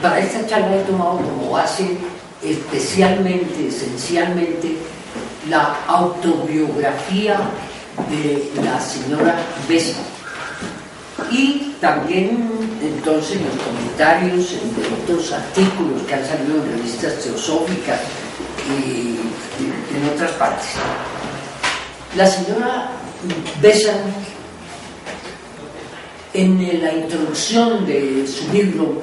Para esta charla he tomado como base especialmente, esencialmente, la autobiografía de la señora Besa y también entonces los comentarios de otros artículos que han salido en revistas teosóficas y en otras partes. La señora Besa, en la introducción de su libro,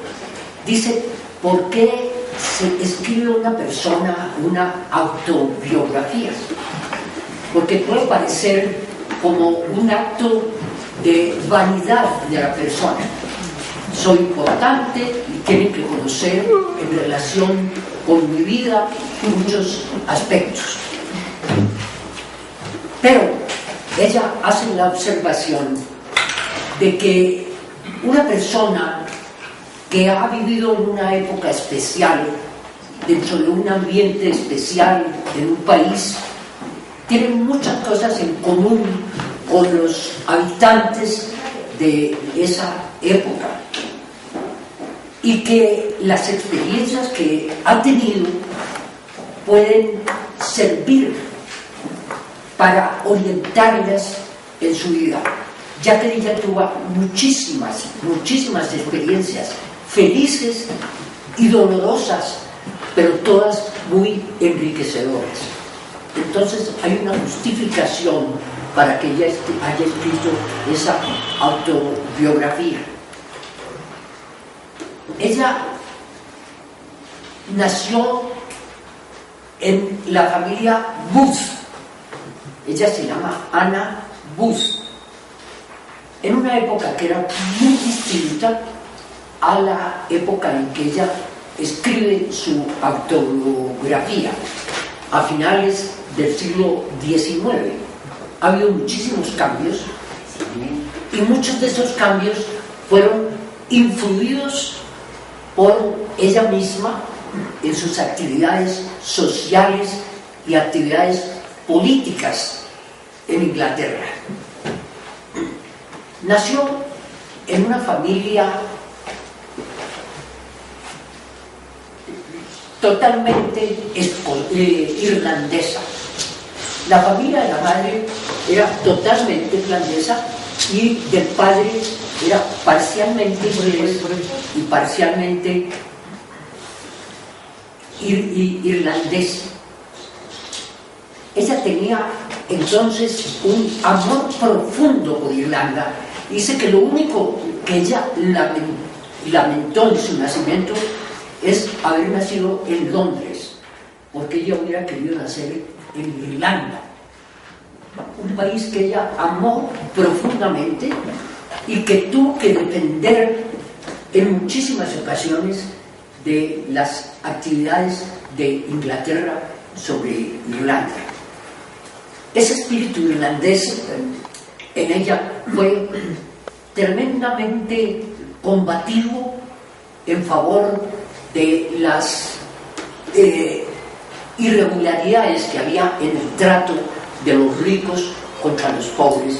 dice por qué se escribe una persona una autobiografía, porque puede parecer como un acto de vanidad de la persona. Soy importante y tienen que conocer en relación con mi vida muchos aspectos. Pero ella hace la observación de que una persona que ha vivido en una época especial, dentro de un ambiente especial, en un país, tiene muchas cosas en común con los habitantes de esa época, y que las experiencias que ha tenido pueden servir para orientarlas en su vida, ya que ella tuvo muchísimas experiencias felices y dolorosas, pero todas muy enriquecedoras. Entonces hay una justificación para que ella haya escrito esa autobiografía. Ella nació en la familia Booth. Ella se llama Anna Booth, en una época que era muy distinta a la época en que ella escribe su autobiografía, a finales del siglo XIX. Ha habido muchísimos cambios y muchos de esos cambios fueron influidos por ella misma en sus actividades sociales y actividades políticas en Inglaterra. Nació en una familia totalmente irlandesa. La familia de la madre era totalmente irlandesa y del padre era parcialmente inglés y parcialmente irlandés. Ella tenía entonces un amor profundo por Irlanda. Dice que lo único que ella lamentó en su nacimiento es haber nacido en Londres, porque ella hubiera querido nacer en Irlanda, un país que ella amó profundamente y que tuvo que depender en muchísimas ocasiones de las actividades de Inglaterra sobre Irlanda. Ese espíritu irlandés en ella fue tremendamente combativo en favor de las irregularidades que había en el trato de los ricos contra los pobres.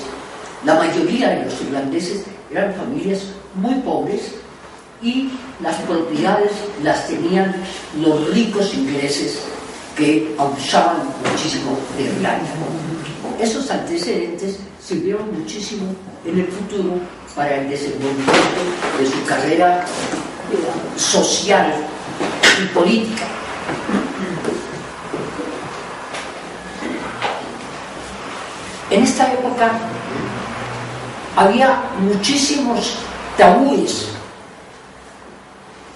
La mayoría de los irlandeses eran familias muy pobres y las propiedades las tenían los ricos ingleses que abusaban muchísimo de Irlanda. Esos antecedentes sirvieron muchísimo en el futuro para el desenvolvimiento de su carrera social y política. En esta época había muchísimos tabúes,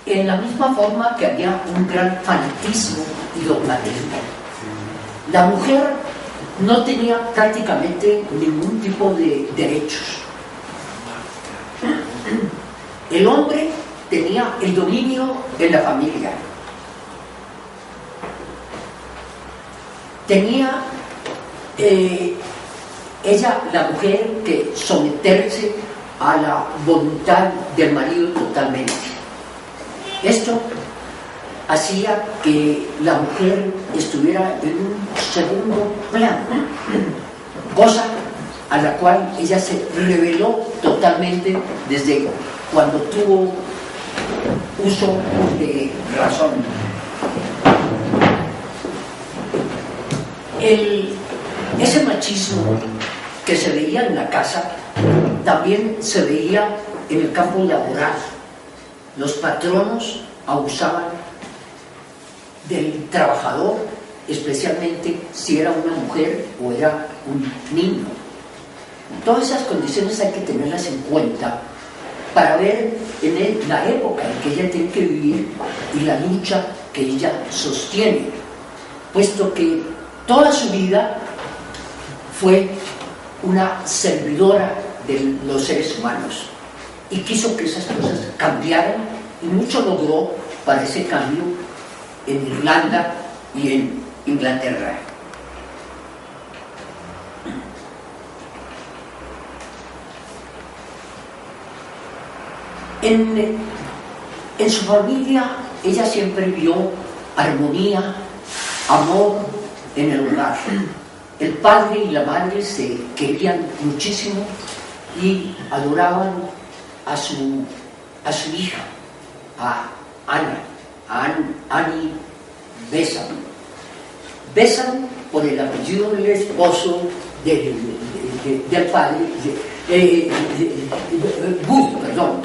en la misma forma que había un gran fanatismo y dogmatismo. La mujer no tenía prácticamente ningún tipo de derechos. El hombre tenía el dominio en la familia. Tenía ella, la mujer, que someterse a la voluntad del marido totalmente. Esto hacía que la mujer estuviera en un segundo plano, cosa a la cual ella se rebeló totalmente desde cuando tuvo uso de razón. Ese machismo que se veía en la casa también se veía en el campo laboral. Los patronos abusaban del trabajador, especialmente si era una mujer o era un niño. Todas esas condiciones hay que tenerlas en cuenta para ver en la época en que ella tiene que vivir y la lucha que ella sostiene, puesto que toda su vida fue una servidora de los seres humanos y quiso que esas cosas cambiaran, y mucho logró para ese cambio en Irlanda y en Inglaterra. En su familia ella siempre vio armonía, amor en el hogar. El padre y la madre se querían muchísimo y adoraban a su hija, a Annie Besant. Besant por el apellido del esposo del padre, Booth, perdón,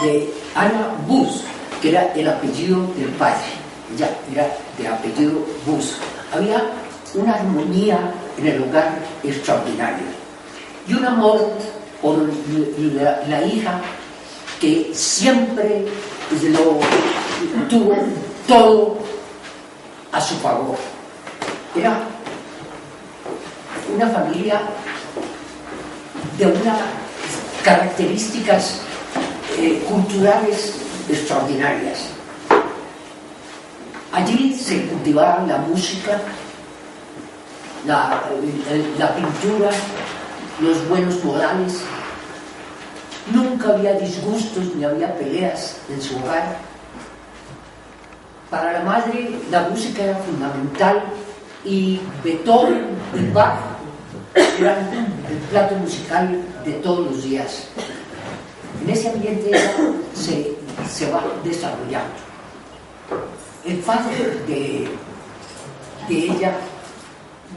de Anna Booth, que era el apellido del padre. Ella era de apellido Booth. Había una armonía en el hogar extraordinario y un amor por la hija que siempre lo tuvo todo a su favor. Era una familia de unas características culturales extraordinarias. Allí se cultivaba la música, la pintura, los buenos modales. Nunca había disgustos ni había peleas en su hogar. Para la madre la música era fundamental y Beethoven y Bach eran el plato musical de todos los días. En ese ambiente ella se va desarrollando. El padre de ella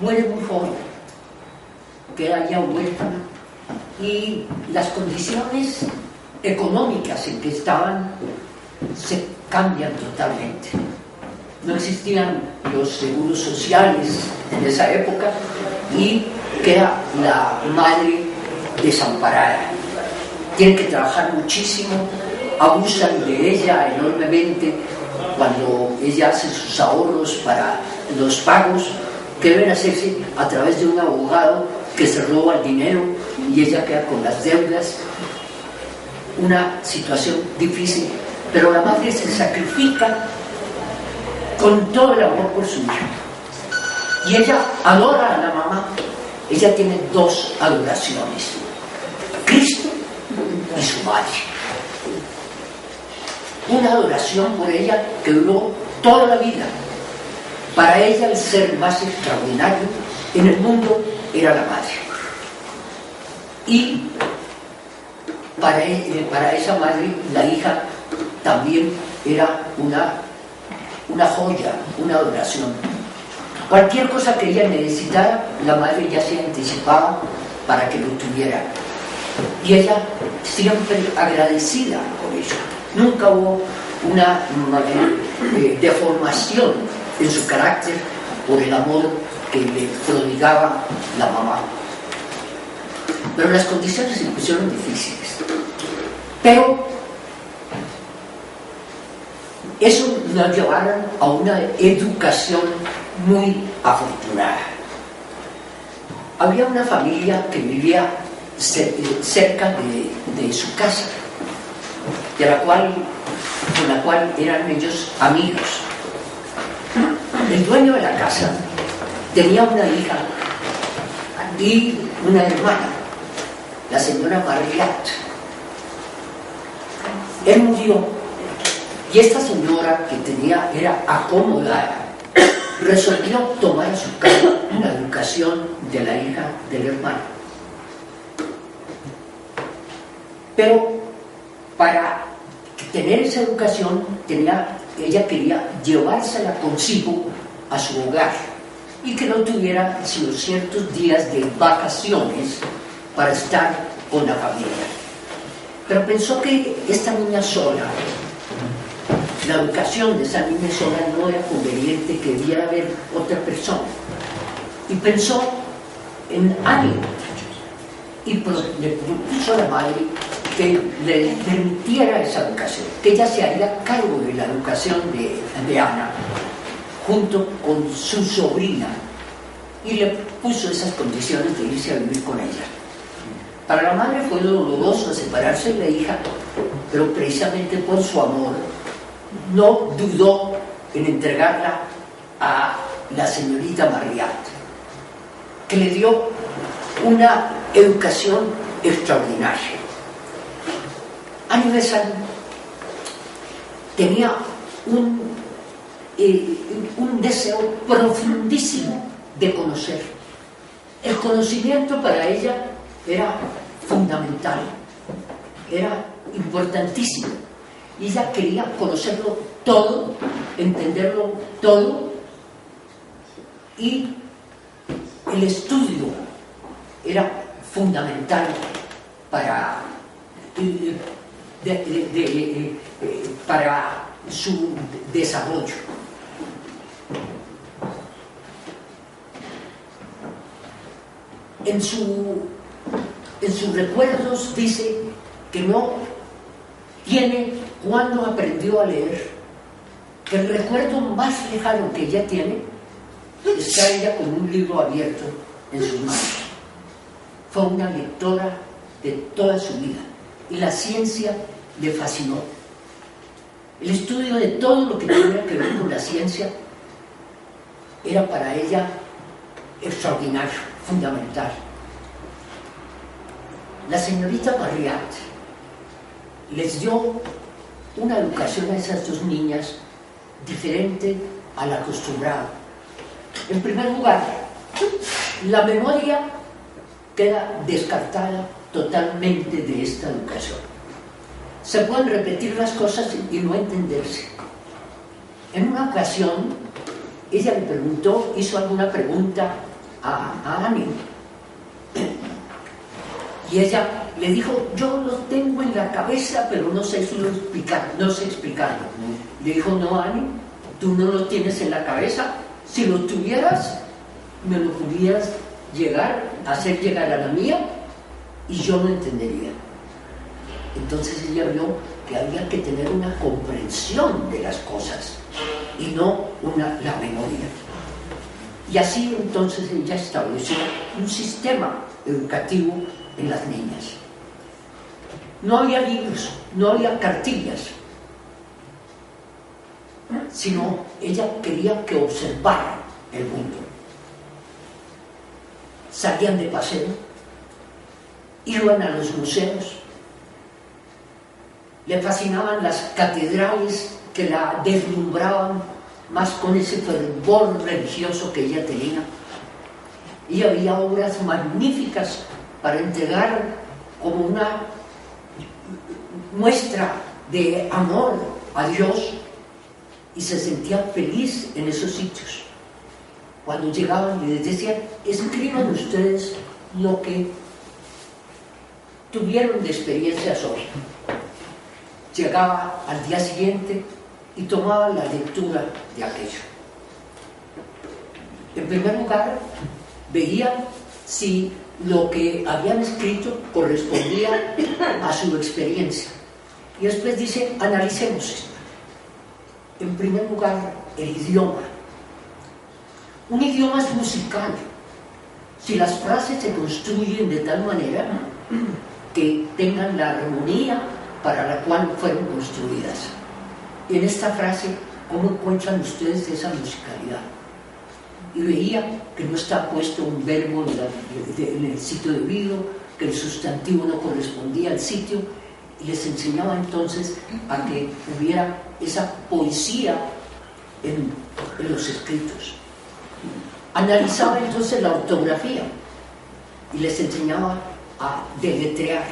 muere muy joven, queda ya huérfana, y las condiciones económicas en que estaban se cambian totalmente. No existían los seguros sociales en esa época y queda la madre desamparada. Tiene que trabajar muchísimo, abusan de ella enormemente cuando ella hace sus ahorros para los pagos que deben hacerse a través de un abogado que se roba el dinero y ella queda con las deudas. Una situación difícil, pero la madre se sacrifica con todo el amor por su hija y ella adora a la mamá. Ella tiene dos adoraciones: Cristo y su madre. Una adoración por ella que duró toda la vida. Para ella el ser más extraordinario en el mundo era la madre. Y para esa madre la hija también era una joya, una adoración. Cualquier cosa que ella necesitara, la madre ya se anticipaba para que lo tuviera. Y ella siempre agradecida por ello. Nunca hubo una deformación en su carácter por el amor que le prodigaba la mamá. Pero las condiciones se pusieron difíciles. Pero eso nos llevaron a una educación muy afortunada. Había una familia que vivía cerca de su casa, con la cual eran ellos amigos. El dueño de la casa tenía una hija y una hermana, la señora Marriott. Él murió y esta señora, que era acomodada, resolvió tomar a su cargo la educación de la hija del hermano. Pero para tener esa educación, ella quería llevársela consigo a su hogar y que no tuviera sino ciertos días de vacaciones para estar con la familia. Pero pensó que esta niña sola, la educación de esa niña sola no era conveniente, que debiera haber otra persona. Y pensó en Annie y le propuso a la madre que le permitiera esa educación, que ella se haría cargo de la educación de Ana junto con su sobrina, y le puso esas condiciones de irse a vivir con ella. Para la madre fue doloroso separarse de la hija, pero precisamente por su amor no dudó en entregarla a la señorita Marriott, que le dio una educación extraordinaria. Annie Besant tenía un deseo profundísimo de conocer. El conocimiento para ella era fundamental, era importantísimo. Y ella quería conocerlo todo, entenderlo todo, y el estudio era fundamental para su desarrollo. En sus recuerdos dice que no tiene cuando aprendió a leer, que el recuerdo más lejano que ella tiene está ella con un libro abierto en sus manos. Fue una lectora de toda su vida y la ciencia le fascinó. El estudio de todo lo que tuviera que ver con la ciencia era para ella extraordinario, fundamental. La señorita Marriott les dio una educación a esas dos niñas diferente a la acostumbrada. En primer lugar, la memoria queda descartada totalmente de esta educación. Se pueden repetir las cosas y no entenderse. En una ocasión, ella le preguntó, hizo alguna pregunta a Annie, y ella le dijo: yo lo tengo en la cabeza, pero no sé explicarlo. Le dijo: no, Annie, tú no lo tienes en la cabeza. Si lo tuvieras, me lo pudieras hacer llegar a la mía, y yo lo entendería. Entonces ella vio que había que tener una comprensión de las cosas y no la memoria. Y así entonces ella estableció un sistema educativo en las niñas. No había libros, no había cartillas, sino ella quería que observaran el mundo. Salían de paseo, iban a los museos, le fascinaban las catedrales que la deslumbraban más con ese fervor religioso que ella tenía. Y había obras magníficas para entregar como una muestra de amor a Dios, y se sentía feliz en esos sitios. Cuando llegaban y les decían: escriban ustedes lo que tuvieron de experiencias hoy. Llegaba al día siguiente y tomaba la lectura de aquello. En primer lugar, veía si lo que habían escrito correspondía a su experiencia. Y después dice: analicemos esto. En primer lugar, el idioma. Un idioma es musical. Si las frases se construyen de tal manera que tengan la armonía para la cual fueron construidas. Y en esta frase, ¿cómo encuentran ustedes esa musicalidad? Y veía que no está puesto un verbo en el sitio debido, que el sustantivo no correspondía al sitio, y les enseñaba entonces a que hubiera esa poesía en los escritos. Analizaba entonces la ortografía y les enseñaba a deletrear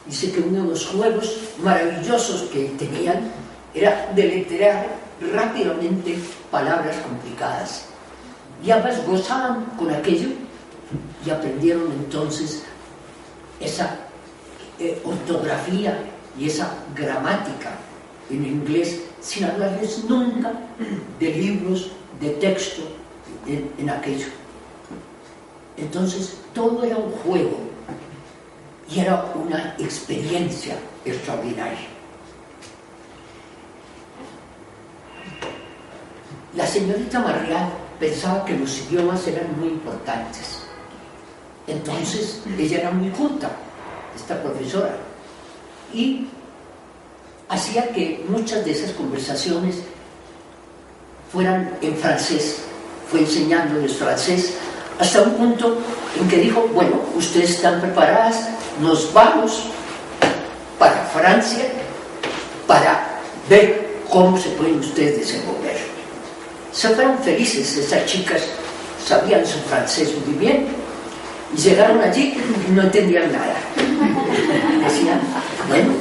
dice que uno de los juegos maravillosos que tenían era deletrear rápidamente palabras complicadas. Y ambas gozaban con aquello y aprendieron entonces esa ortografía y esa gramática en inglés sin hablarles nunca de libros, de texto en aquello. Entonces todo era un juego y era una experiencia extraordinaria. La señorita Marrial pensaba que los idiomas eran muy importantes. Entonces ella era muy culta, esta profesora, y hacía que muchas de esas conversaciones fueran en francés. Fue enseñándoles francés hasta un punto en que dijo: bueno, ustedes están preparadas, nos vamos para Francia para ver cómo se pueden ustedes desenvolver. Se fueron felices, esas chicas sabían su francés muy bien y llegaron allí y no entendían nada. Decían: bueno,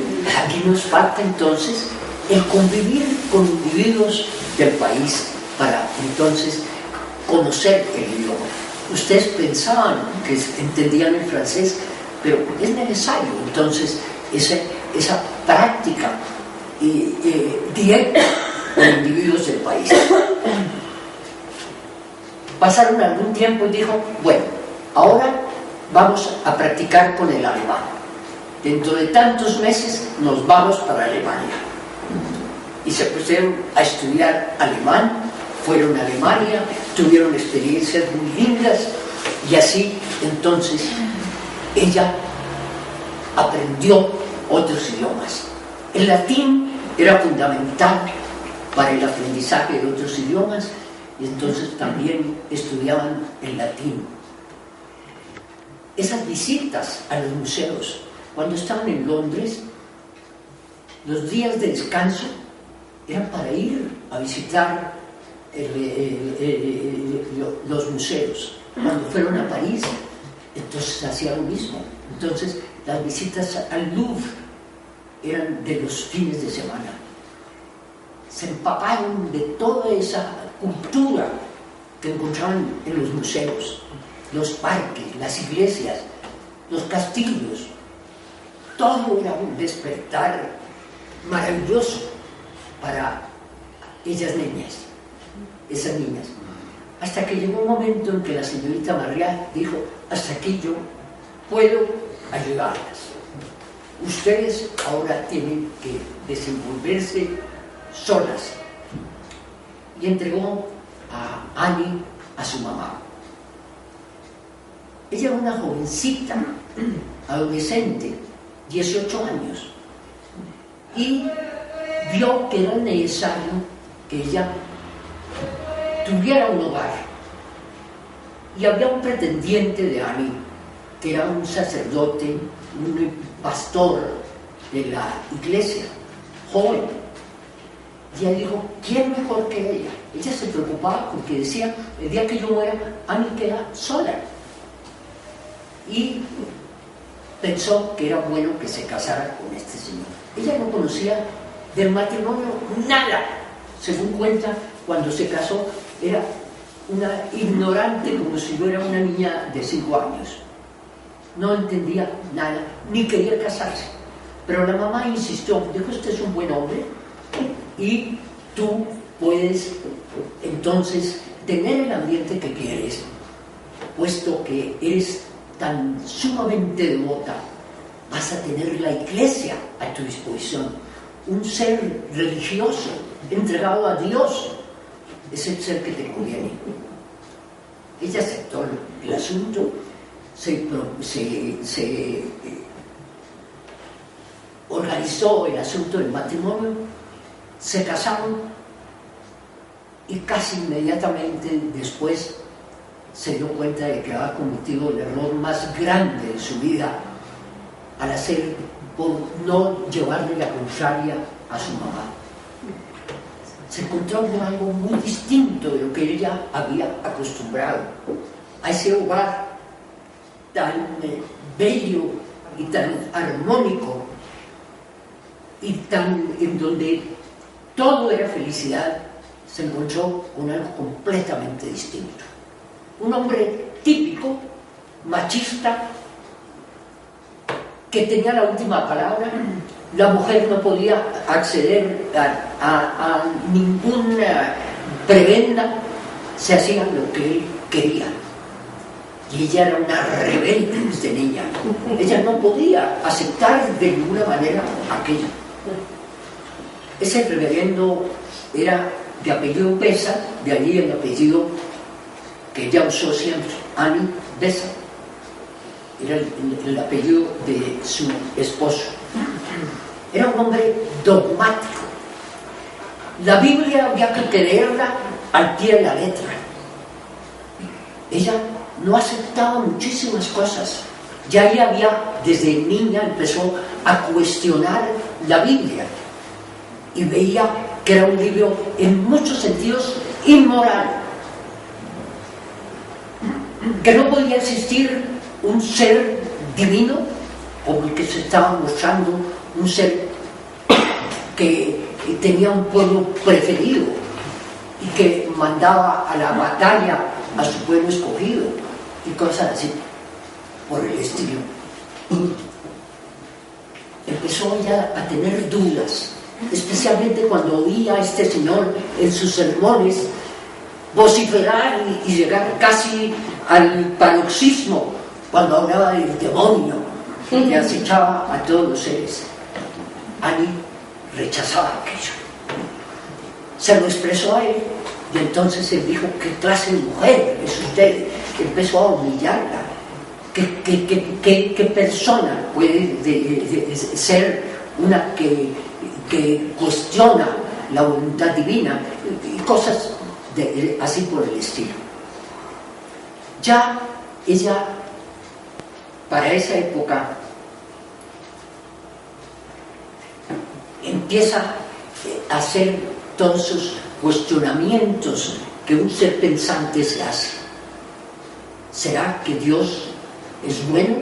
aquí nos falta entonces el convivir con individuos del país para entonces conocer el idioma. Ustedes pensaban que entendían el francés, pero es necesario entonces esa práctica directa con individuos del país. Pasaron algún tiempo y dijo: bueno, ahora vamos a practicar con el alemán. Dentro de tantos meses nos vamos para Alemania. Y se pusieron a estudiar alemán, fueron a Alemania, tuvieron experiencias muy lindas y así entonces ella aprendió otros idiomas. El latín era fundamental para el aprendizaje de otros idiomas y entonces también estudiaban el latín. Esas visitas a los museos, cuando estaban en Londres, los días de descanso eran para ir a visitar los museos. Cuando fueron a París, entonces hacía lo mismo. Entonces las visitas al Louvre eran de los fines de semana. Se empaparon de toda esa cultura que encontraban en los museos, los parques, las iglesias, los castillos. Todo era un despertar maravilloso para esas niñas. Hasta que llegó un momento en que la señorita Marrial dijo: hasta aquí yo puedo ayudarlas. Ustedes ahora tienen que desenvolverse solas. Y entregó a Annie a su mamá. Ella era una jovencita, adolescente, 18 años, y vio que era necesario que ella tuviera un hogar. Y había un pretendiente de Annie, que era un sacerdote, un pastor de la iglesia, joven. Y ella dijo: ¿quién mejor que ella? Ella se preocupaba porque decía: el día que yo muera, Annie queda sola. Y pensó que era bueno que se casara con este señor. Ella no conocía del matrimonio nada. Según cuenta, cuando se casó era una ignorante, como si fuera una niña de 5 años. No entendía nada, ni quería casarse. Pero la mamá insistió, dijo: usted es un buen hombre y tú puedes entonces tener el ambiente que quieres, puesto que eres tan sumamente devota, vas a tener la iglesia a tu disposición. Un ser religioso, entregado a Dios, es el ser que te conviene. Ella aceptó el asunto, se organizó el asunto del matrimonio, se casaron y casi inmediatamente después se dio cuenta de que había cometido el error más grande de su vida al hacer por no llevarle la contraria a su mamá. Se encontró con algo muy distinto de lo que ella había acostumbrado, a ese hogar tan bello, y tan armónico y tan en donde todo era felicidad, se encontró con algo completamente distinto. Un hombre típico, machista, que tenía la última palabra. La mujer no podía acceder a ninguna prebenda, se hacía lo que él quería. Y ella era una rebelde desde niña. Ella no podía aceptar de ninguna manera aquello. Ese reverendo era de apellido Besa, de allí el apellido que ella usó siempre, Annie Besa. Era el apellido de su esposo. Era un hombre dogmático. La Biblia había que creerla al pie de la letra. Ella no aceptaba muchísimas cosas. Ya ella había, desde niña, empezó a cuestionar la Biblia y veía que era un libro en muchos sentidos inmoral, que no podía existir un ser divino como el que se estaba mostrando, un ser que tenía un pueblo preferido y que mandaba a la batalla a su pueblo escogido y cosas así por el estilo. Empezó ya a tener dudas, especialmente cuando oía a este señor en sus sermones vociferar y llegar casi al paroxismo cuando hablaba del demonio que acechaba a todos los seres. Annie rechazaba aquello, se lo expresó a él, y entonces él dijo: ¿qué clase de mujer es usted? Empezó a humillarla. ¿Qué persona puede ser una que cuestiona la voluntad divina? Y cosas así por el estilo. Ya ella, para esa época, empieza a hacer todos esos cuestionamientos que un ser pensante se hace. ¿Será que Dios es bueno?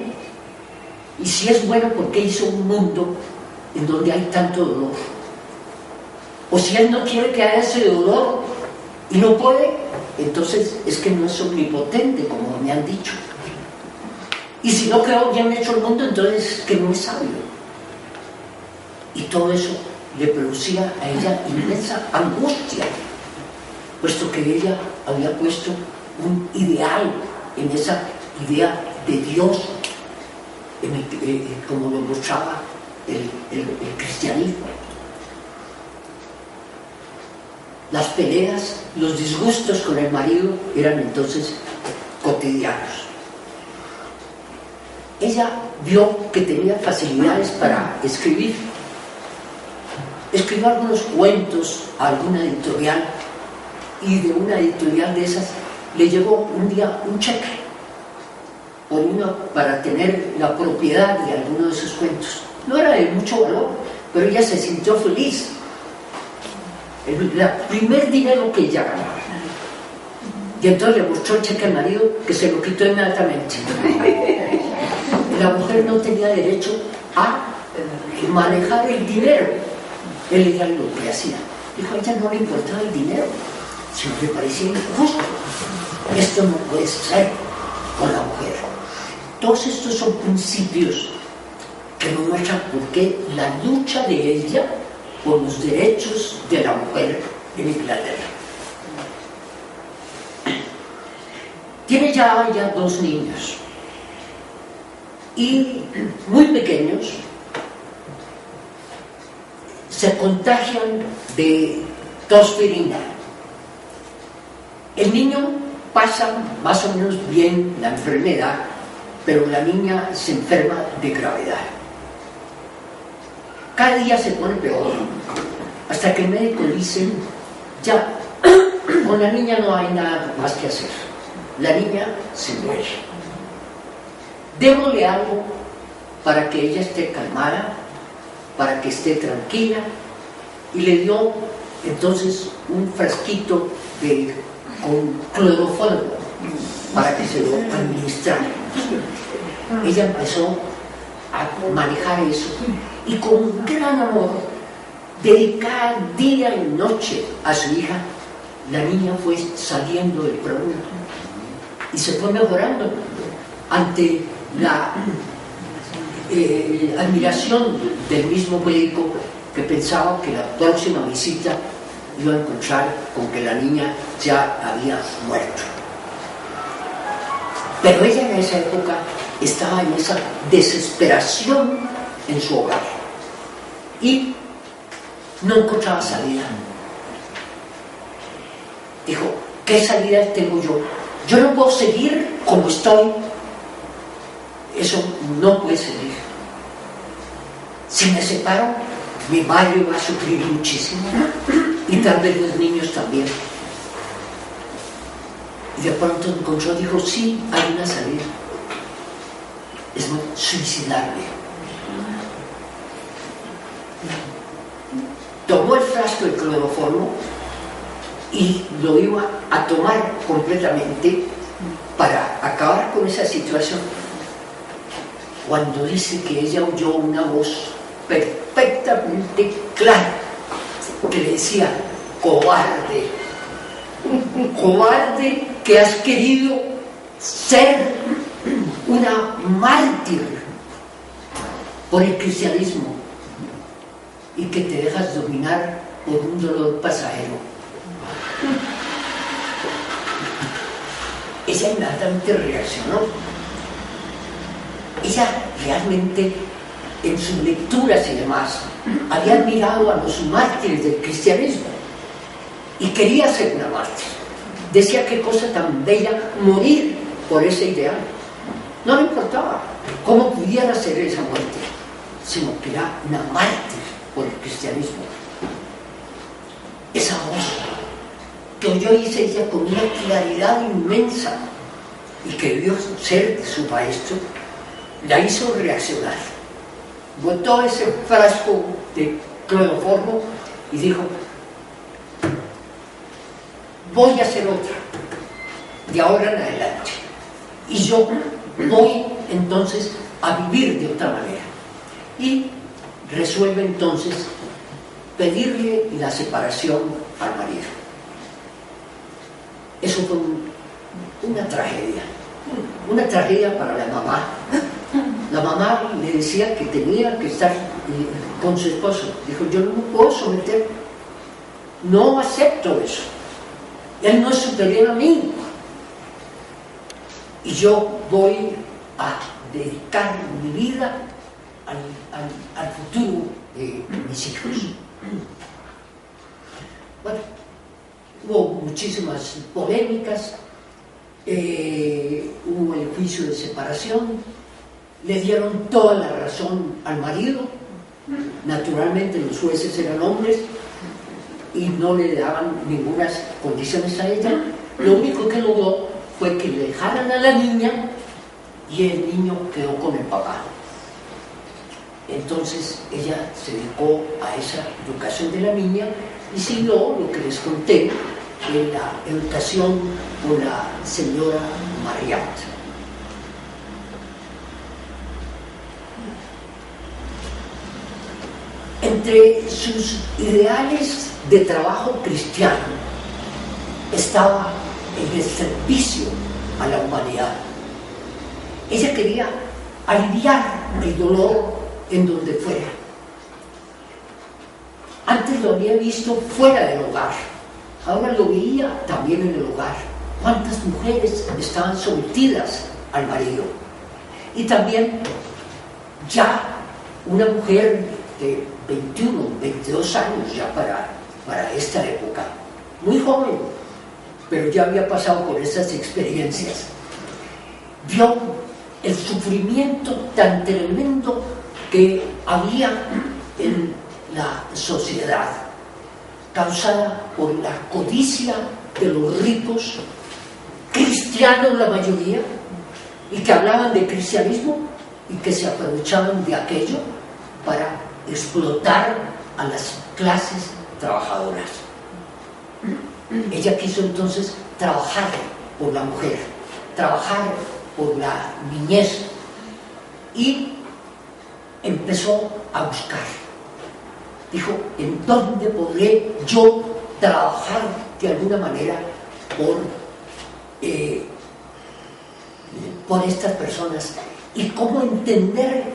Y si es bueno, ¿por qué hizo un mundo en donde hay tanto dolor? O si Él no quiere que haya ese dolor y no puede, entonces es que no es omnipotente, como me han dicho. Y si no creó bien hecho el mundo, entonces que no es sabio. Y todo eso le producía a ella inmensa angustia, puesto que ella había puesto un ideal en esa idea de Dios, como lo mostraba el cristianismo. Las peleas, los disgustos con el marido eran entonces cotidianos. Ella vio que tenía facilidades para escribir. Escribió algunos cuentos a alguna editorial, y de una editorial de esas le llegó un día un cheque para tener la propiedad de alguno de esos cuentos. No era de mucho valor, pero ella se sintió feliz. El primer dinero que ella ganaba. Y entonces le mostró el cheque al marido, que se lo quitó inmediatamente. La mujer no tenía derecho a manejar el dinero. Él era lo que hacía. Dijo: a ella no le importaba el dinero, sino que le parecía injusto. Esto no puede ser con la mujer. Todos estos son principios que nos muestran por qué la lucha de ella por los derechos de la mujer en Inglaterra. Tiene ya 2 niños, y muy pequeños se contagian de tosferina. El niño pasa más o menos bien la enfermedad, pero la niña se enferma de gravedad. Cada día se pone peor, hasta que el médico dice: ya, con la niña no hay nada más que hacer. La niña se muere. Démosle algo para que ella esté calmada, para que esté tranquila, y le dio entonces un frasquito con cloroformo para que se lo administrara. Ella empezó a manejar eso, y con un gran amor, dedicada día y noche a su hija, la niña fue saliendo del problema y se fue mejorando ante la admiración del mismo médico, que pensaba que la próxima visita iba a encontrar con que la niña ya había muerto. Pero ella en esa época estaba en esa desesperación en su hogar y no encontraba salida. Dijo, ¿qué salida tengo yo? Yo no puedo seguir como estoy. Eso no puede seguir. Si me separo, mi madre va a sufrir muchísimo y tal vez los niños también. Y de pronto encontró, dijo, sí, hay una salida. Es suicidarme. Tomó el frasco de cloroformo y lo iba a tomar completamente para acabar con esa situación, cuando dice que ella oyó una voz perfectamente clara que le decía, cobarde, cobarde, que has querido ser una mártir por el cristianismo y que te dejas dominar por un dolor pasajero. Ella inmediatamente reaccionó. Ella realmente, en sus lecturas y demás, había admirado a los mártires del cristianismo y quería ser una mártir. Decía, qué cosa tan bella morir por ese ideal. No le importaba cómo pudiera ser esa muerte, sino que era una mártir por el cristianismo. Esa voz que oyó, dice ella, con una claridad inmensa y que debió ser de su maestro, la hizo reaccionar. Botó ese frasco de cloroformo y dijo, voy a hacer otra de ahora en adelante y yo voy entonces a vivir de otra manera. Y resuelve entonces pedirle la separación al marido. Eso fue una tragedia para la mamá. La mamá le decía que tenía que estar con su esposo. Dijo, yo no me puedo someter, no acepto eso, él no es superior a mí y yo voy a dedicar mi vida al futuro de mis hijos. Bueno, hubo muchísimas polémicas, hubo el juicio de separación, le dieron toda la razón al marido, naturalmente los jueces eran hombres y no le daban ninguna condiciones a ella. Lo único que logró fue que le dejaran a la niña y el niño quedó con el papá. Entonces ella se dedicó a esa educación de la niña y siguió lo que les conté de la educación con la señora Marriott. Entre sus ideales de trabajo cristiano estaba el servicio a la humanidad. Ella quería aliviar el dolor en donde fuera. Antes lo había visto fuera del hogar, ahora lo veía también en el hogar. ¿Cuántas mujeres estaban sometidas al marido? Y también ya una mujer de 21, 22 años ya para esta época, muy joven, pero ya había pasado por esas experiencias, vio el sufrimiento tan tremendo que había en la sociedad, causada por la codicia de los ricos, cristianos la mayoría, y que hablaban de cristianismo y que se aprovechaban de aquello para explotar a las clases trabajadoras. Ella quiso entonces trabajar por la mujer, trabajar por la niñez, y empezó a buscar. Dijo, ¿en dónde podré yo trabajar de alguna manera por estas personas? Y cómo entender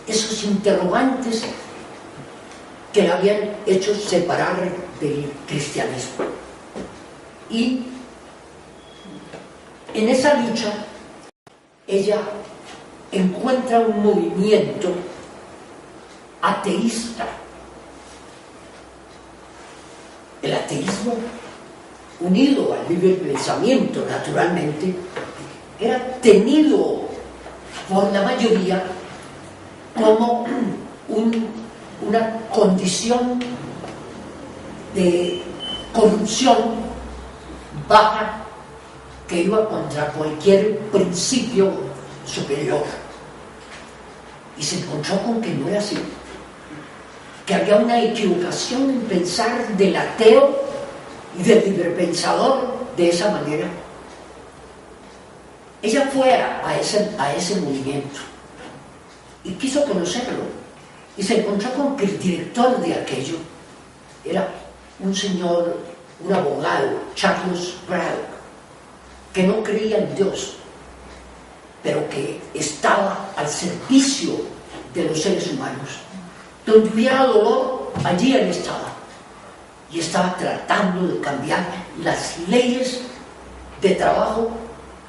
esos interrogantes que la habían hecho separar del cristianismo. Y en esa lucha ella encuentra un movimiento ateísta. El ateísmo, unido al libre pensamiento, naturalmente, era tenido por la mayoría como una condición de corrupción baja que iba contra cualquier principio superior. Y se encontró con que no era así, que había una equivocación en pensar del ateo y del librepensador de esa manera. Ella fue a ese movimiento y quiso conocerlo, y se encontró con que el director de aquello era un señor, un abogado, Charles Braddock, que no creía en Dios, pero que estaba al servicio de los seres humanos. Donde hubiera dolor, allí él estaba, y estaba tratando de cambiar las leyes de trabajo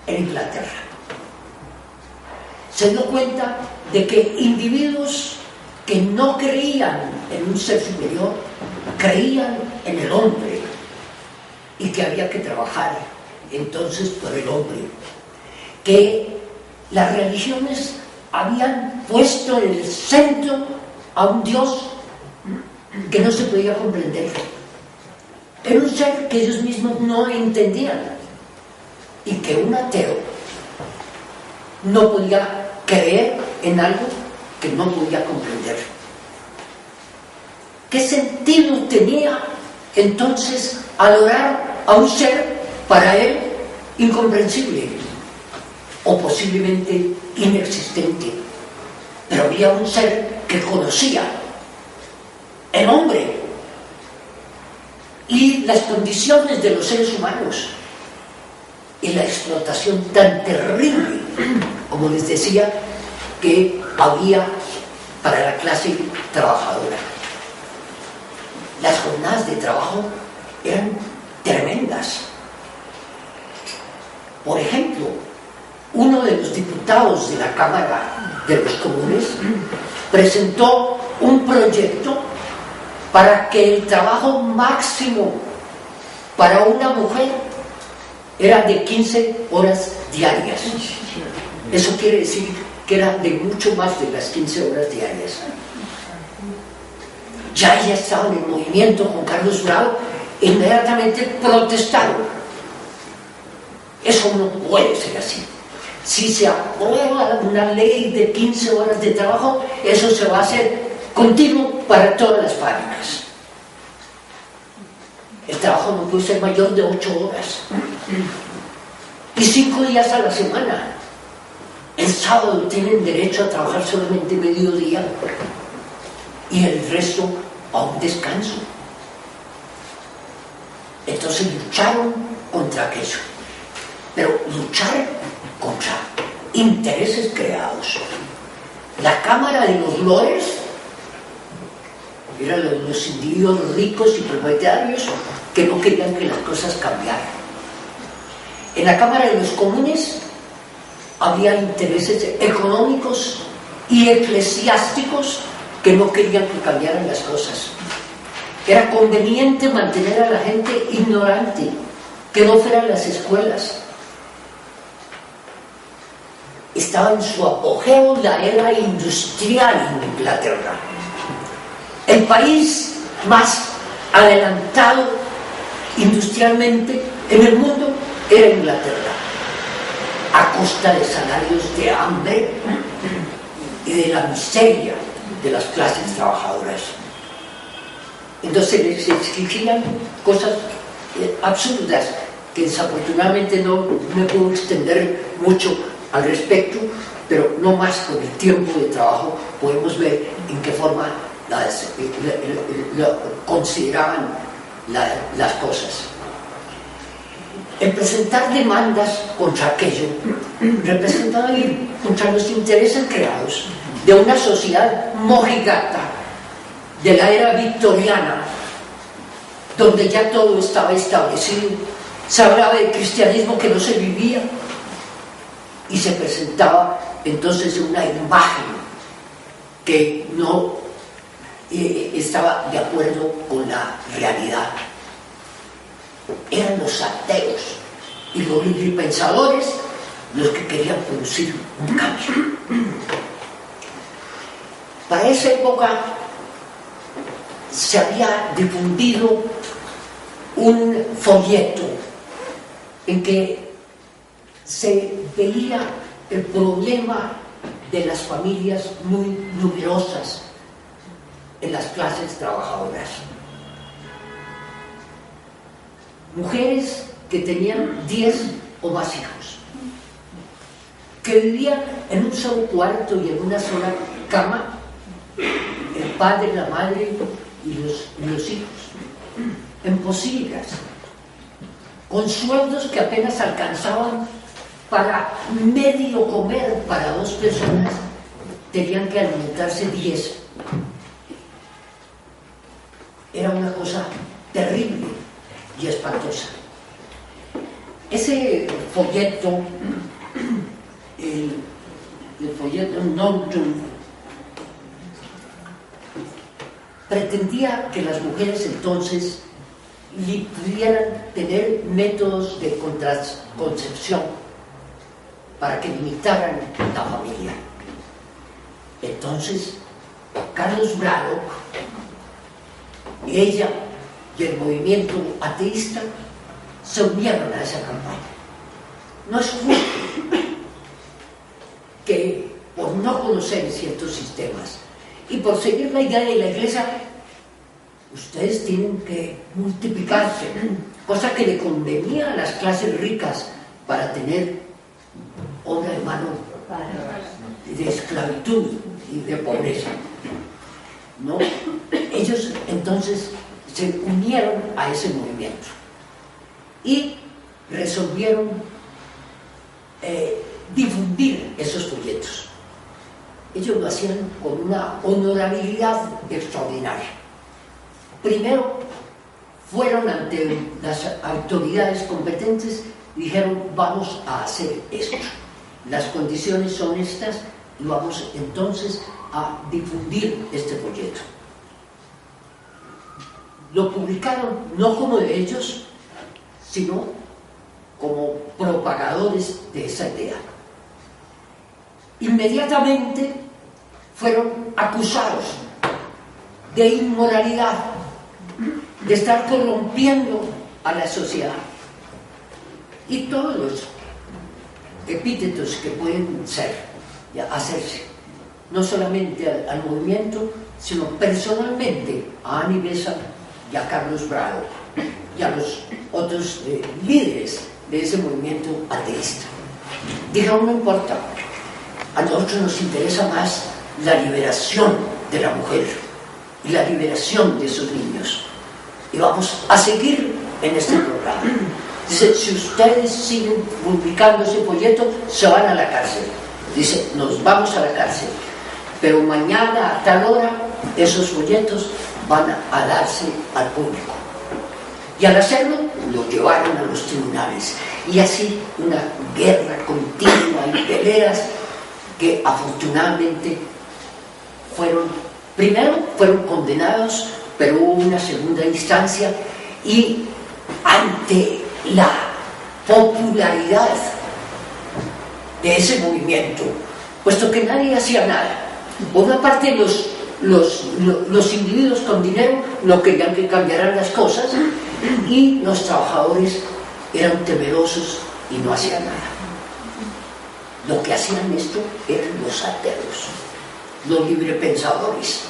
en Inglaterra. Se dio cuenta de que individuos que no creían en un ser superior creían en el hombre, y que había que trabajar entonces por el hombre, que las religiones habían puesto en el centro a un Dios que no se podía comprender. Era un ser que ellos mismos no entendían, y que un ateo no podía creer en algo que no podía comprender. ¿Qué sentido tenía entonces adorar a un ser para él incomprensible o posiblemente inexistente? Pero había un ser que conocía el hombre y las condiciones de los seres humanos y la explotación tan terrible, como les decía, que había para la clase trabajadora. Las jornadas de trabajo eran tremendas. Por ejemplo, uno de los diputados de la Cámara de los Comunes presentó un proyecto para que el trabajo máximo para una mujer era de 15 horas diarias. Eso quiere decir que era de mucho más de las 15 horas diarias. Ya ella estaba en el movimiento con Carlos Bravo, inmediatamente protestaron. Eso no puede ser así. Si se aprueba una ley de 15 horas de trabajo, eso se va a hacer continuo para todas las fábricas. El trabajo no puede ser mayor de 8 horas y 5 días a la semana. El sábado tienen derecho a trabajar solamente mediodía y el resto a un descanso. Entonces lucharon contra aquello, pero luchar contra intereses creados. La Cámara de los Lores eran los individuos ricos y propietarios que no querían que las cosas cambiaran. En la Cámara de los Comunes había intereses económicos y eclesiásticos que no querían que cambiaran las cosas. Era conveniente mantener a la gente ignorante, que no fueran las escuelas. Estaba en su apogeo la era industrial en Inglaterra. El país más adelantado industrialmente en el mundo era Inglaterra, a costa de salarios de hambre y de la miseria de las clases trabajadoras. Entonces les exigían cosas absurdas, que desafortunadamente no me puedo extender mucho al respecto, pero no más con el tiempo de trabajo podemos ver en qué forma consideraban las cosas. El presentar demandas contra aquello representaba ir contra los intereses creados de una sociedad mojigata de la era victoriana, donde ya todo estaba establecido. Se hablaba de cristianismo que no se vivía y se presentaba entonces una imagen que no estaba de acuerdo con la realidad. Eran los ateos y los libripensadores los que querían producir un cambio. Para esa época se había difundido un folleto en que se veía el problema de las familias muy numerosas en las clases trabajadoras. Mujeres que tenían 10 o más hijos, que vivían en un solo cuarto y en una sola cama, el padre, la madre y los hijos, en posilgas, con sueldos que apenas alcanzaban para medio comer para 2 personas, tenían que alimentarse 10. Era una cosa terrible y espantosa. Ese folleto, el folleto Notum, pretendía que las mujeres entonces pudieran tener métodos de contraconcepción para que limitaran la familia. Entonces, Carlos Braddock, ella y el movimiento ateísta se unieron a esa campaña. No es justo que por no conocer ciertos sistemas y por seguir la idea de la Iglesia, ustedes tienen que multiplicarse, cosa que le convenía a las clases ricas para tener obra de mano de esclavitud y de pobreza, ¿no? Ellos entonces se unieron a ese movimiento y resolvieron difundir esos folletos. Ellos lo hacían con una honorabilidad extraordinaria. Primero fueron ante las autoridades competentes y dijeron: vamos a hacer esto, las condiciones son estas y vamos entonces a difundir este folleto. Lo publicaron no como de ellos, sino como propagadores de esa idea. Inmediatamente fueron acusados de inmoralidad, de estar corrompiendo a la sociedad, y todos los epítetos que pueden hacerse, no solamente al movimiento, sino personalmente a Annie Besant y a Carlos Braddock y a los otros líderes de ese movimiento ateísta. Dijeron: no importa, a nosotros nos interesa más la liberación de la mujer y la liberación de esos niños, y vamos a seguir en este programa. Dice: si ustedes siguen publicando ese folleto, se van a la cárcel. Dice: nos vamos a la cárcel, pero mañana a tal hora esos folletos van a darse al público. Y al hacerlo, lo llevaron a los tribunales, y así una guerra continua y peleas que afortunadamente primero fueron condenados, pero hubo una segunda instancia, y ante la popularidad de ese movimiento, puesto que nadie hacía nada, por una parte los individuos con dinero no querían que cambiaran las cosas, y los trabajadores eran temerosos y no hacían nada. Lo que hacían esto eran los ateos, los librepensadores,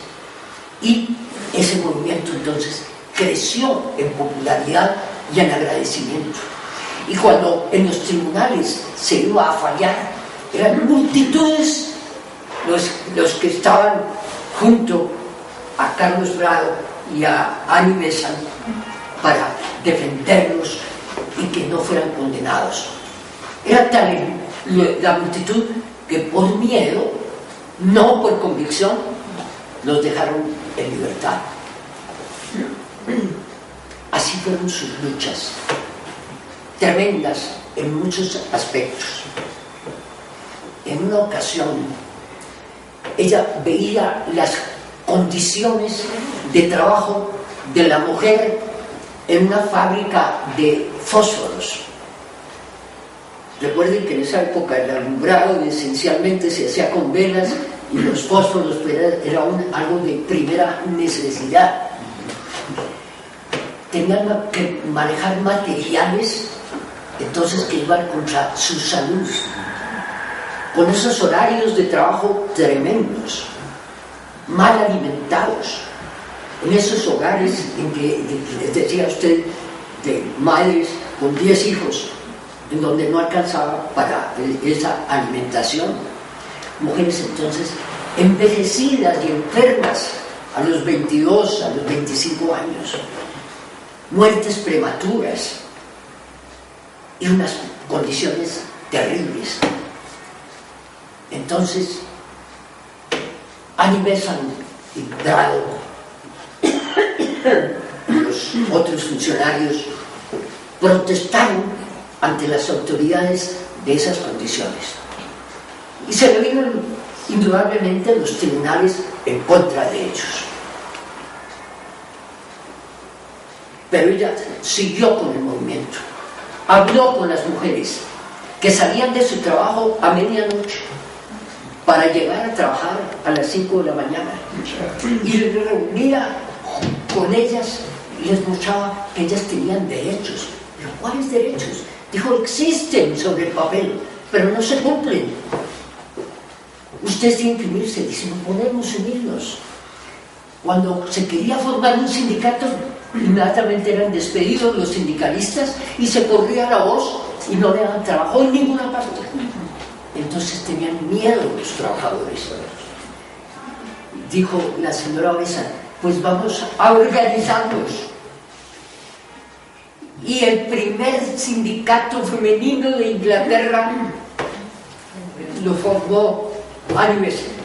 y ese movimiento entonces creció en popularidad y en agradecimiento. Y cuando en los tribunales se iba a fallar, Eran multitudes los que estaban junto a Carlos Brado y a Annie Besant para defenderlos y que no fueran condenados. Era tal la multitud que por miedo, no por convicción, los dejaron en libertad. Así fueron sus luchas, tremendas en muchos aspectos. En una ocasión, ella veía las condiciones de trabajo de la mujer en una fábrica de fósforos. Recuerden que en esa época el alumbrado esencialmente se hacía con velas y los fósforos era algo de primera necesidad. Tenían que manejar materiales entonces que iban contra su salud, con esos horarios de trabajo tremendos, mal alimentados, en esos hogares en que, les decía usted, de madres con 10 hijos, en donde no alcanzaba para esa alimentación. Mujeres entonces envejecidas y enfermas a los 22, a los 25 años, muertes prematuras y unas condiciones terribles. Entonces, Annie Besant y Brado y los otros funcionarios protestaron ante las autoridades de esas condiciones. Y se le vino indudablemente los tribunales en contra de ellos. Pero ella siguió con el movimiento, habló con las mujeres que salían de su trabajo a medianoche para llegar a trabajar a las 5 de la mañana, y se reunía con ellas y les mostraba que ellas tenían derechos. ¿Pero cuáles derechos? Dijo, existen sobre el papel, pero no se cumplen. Ustedes tienen que unirse. Dice, no podemos unirnos. Cuando se quería formar un sindicato, inmediatamente eran despedidos los sindicalistas y se corría la voz y no le daban trabajo en ninguna parte. Entonces tenían miedo los trabajadores. Dijo la señora Besant, pues vamos a organizarnos. Y el primer sindicato femenino de Inglaterra lo formó Annie Besant.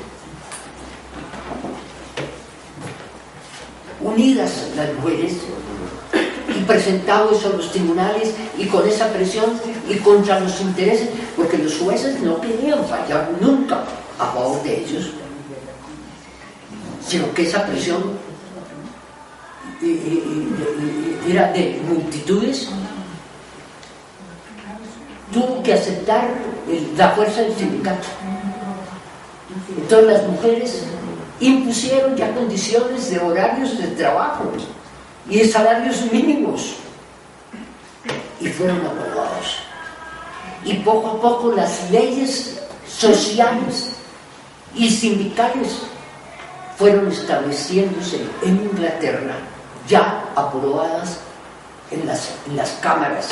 Unidas las mujeres, y presentado eso a los tribunales, y con esa presión y contra los intereses, porque los jueces no querían fallar nunca a favor de ellos, sino que esa presión era de multitudes. Tuvo que aceptar la fuerza del sindicato. Entonces las mujeres impusieron ya condiciones de horarios de trabajo y de salarios mínimos, y fueron aprobados. Y poco a poco las leyes sociales y sindicales fueron estableciéndose en Inglaterra, ya aprobadas en las cámaras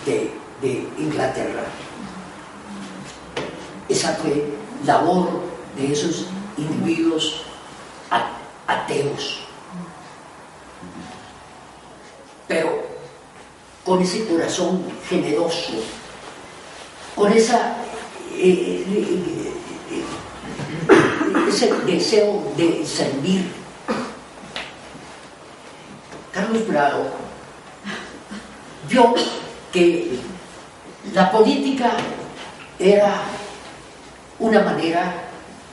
de Inglaterra. Esa fue labor de esos individuos ateos, pero con ese corazón generoso, con ese deseo de servir. Carlos Brado vio que la política era una manera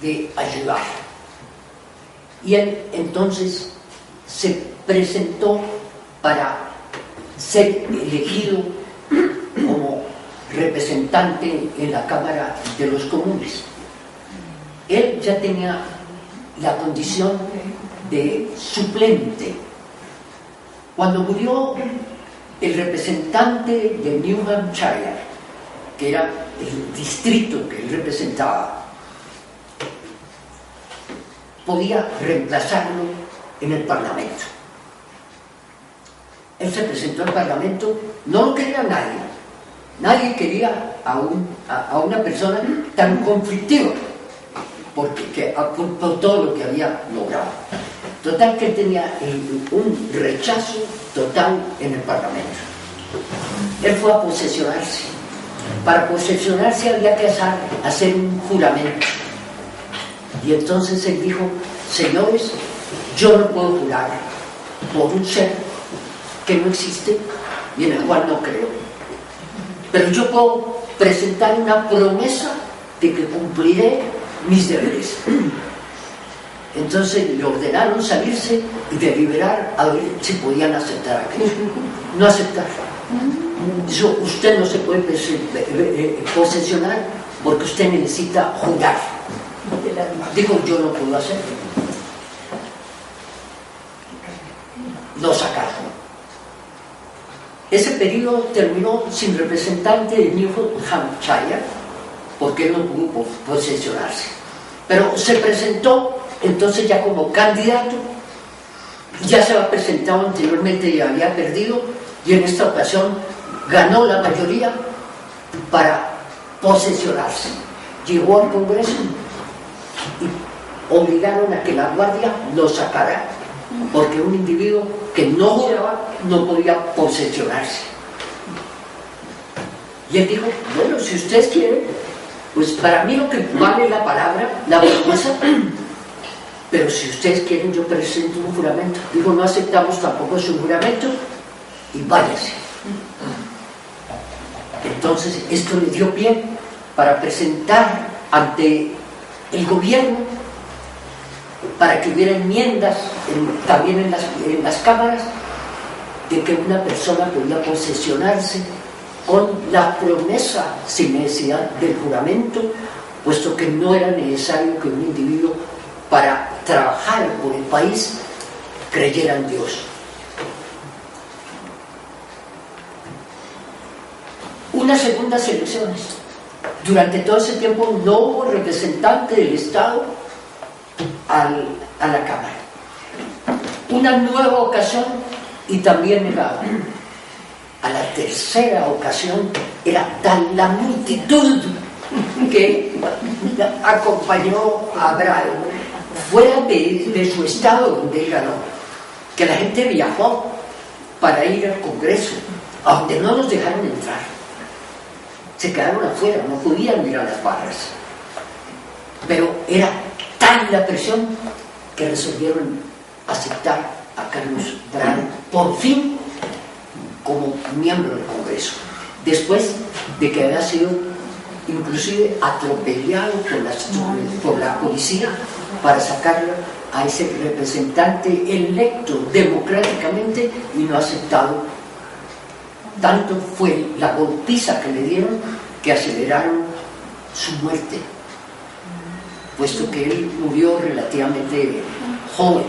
de ayudar, y él entonces se presentó para ser elegido como representante en la Cámara de los Comunes. Él ya tenía la condición de suplente. Cuando murió el representante de New Hampshire, que era el distrito que él representaba, podía reemplazarlo en el Parlamento. Él se presentó al Parlamento, no lo quería nadie, Nadie quería a una persona tan conflictiva, por todo lo que había logrado. Total que él tenía un rechazo total en el Parlamento. Él fue a posesionarse. Para posesionarse había que hacer un juramento. Y entonces él dijo: señores, yo no puedo jurar por un ser que no existe y en el cual no creo, pero yo puedo presentar una promesa de que cumpliré mis deberes. Entonces le ordenaron salirse y deliberar a ver si podían aceptar aquello. No aceptar. Dijo: usted no se puede posesionar porque usted necesita jurar. Dijo: yo no puedo hacerlo. Lo sacaron. Ese periodo terminó sin representante de New Hampshire, porque él no pudo posesionarse. Pero se presentó entonces ya como candidato, ya se había presentado anteriormente y había perdido, y en esta ocasión ganó la mayoría para posesionarse. Llegó al Congreso y obligaron a que la guardia lo sacara, porque un individuo que no juraba no podía posesionarse. Y él dijo: bueno, si ustedes quieren, pues para mí lo que vale la palabra, la promesa, pero si ustedes quieren yo presento un juramento. Dijo: no aceptamos tampoco su juramento y váyase. Entonces esto le dio pie para presentar ante el gobierno, para que hubiera enmiendas también en las cámaras, de que una persona podía posesionarse con la promesa sin necesidad del juramento, puesto que no era necesario que un individuo para trabajar por el país creyera en Dios. Unas segundas elecciones. Durante todo ese tiempo no hubo representante del Estado a la Cámara. Una nueva ocasión y también negado. A la tercera ocasión era tal la multitud que acompañó a Bragg fuera de su estado donde él ganó, que la gente viajó para ir al Congreso, a donde no los dejaron entrar. Se quedaron afuera, no podían ir a las barras. Pero era tal la presión que resolvieron aceptar a Carlos Bragg por fin como miembro del Congreso, después de que había sido inclusive atropellado por la policía para sacarlo a ese representante electo democráticamente y no aceptado. Tanto fue la golpiza que le dieron que aceleraron su muerte, puesto que él murió relativamente joven.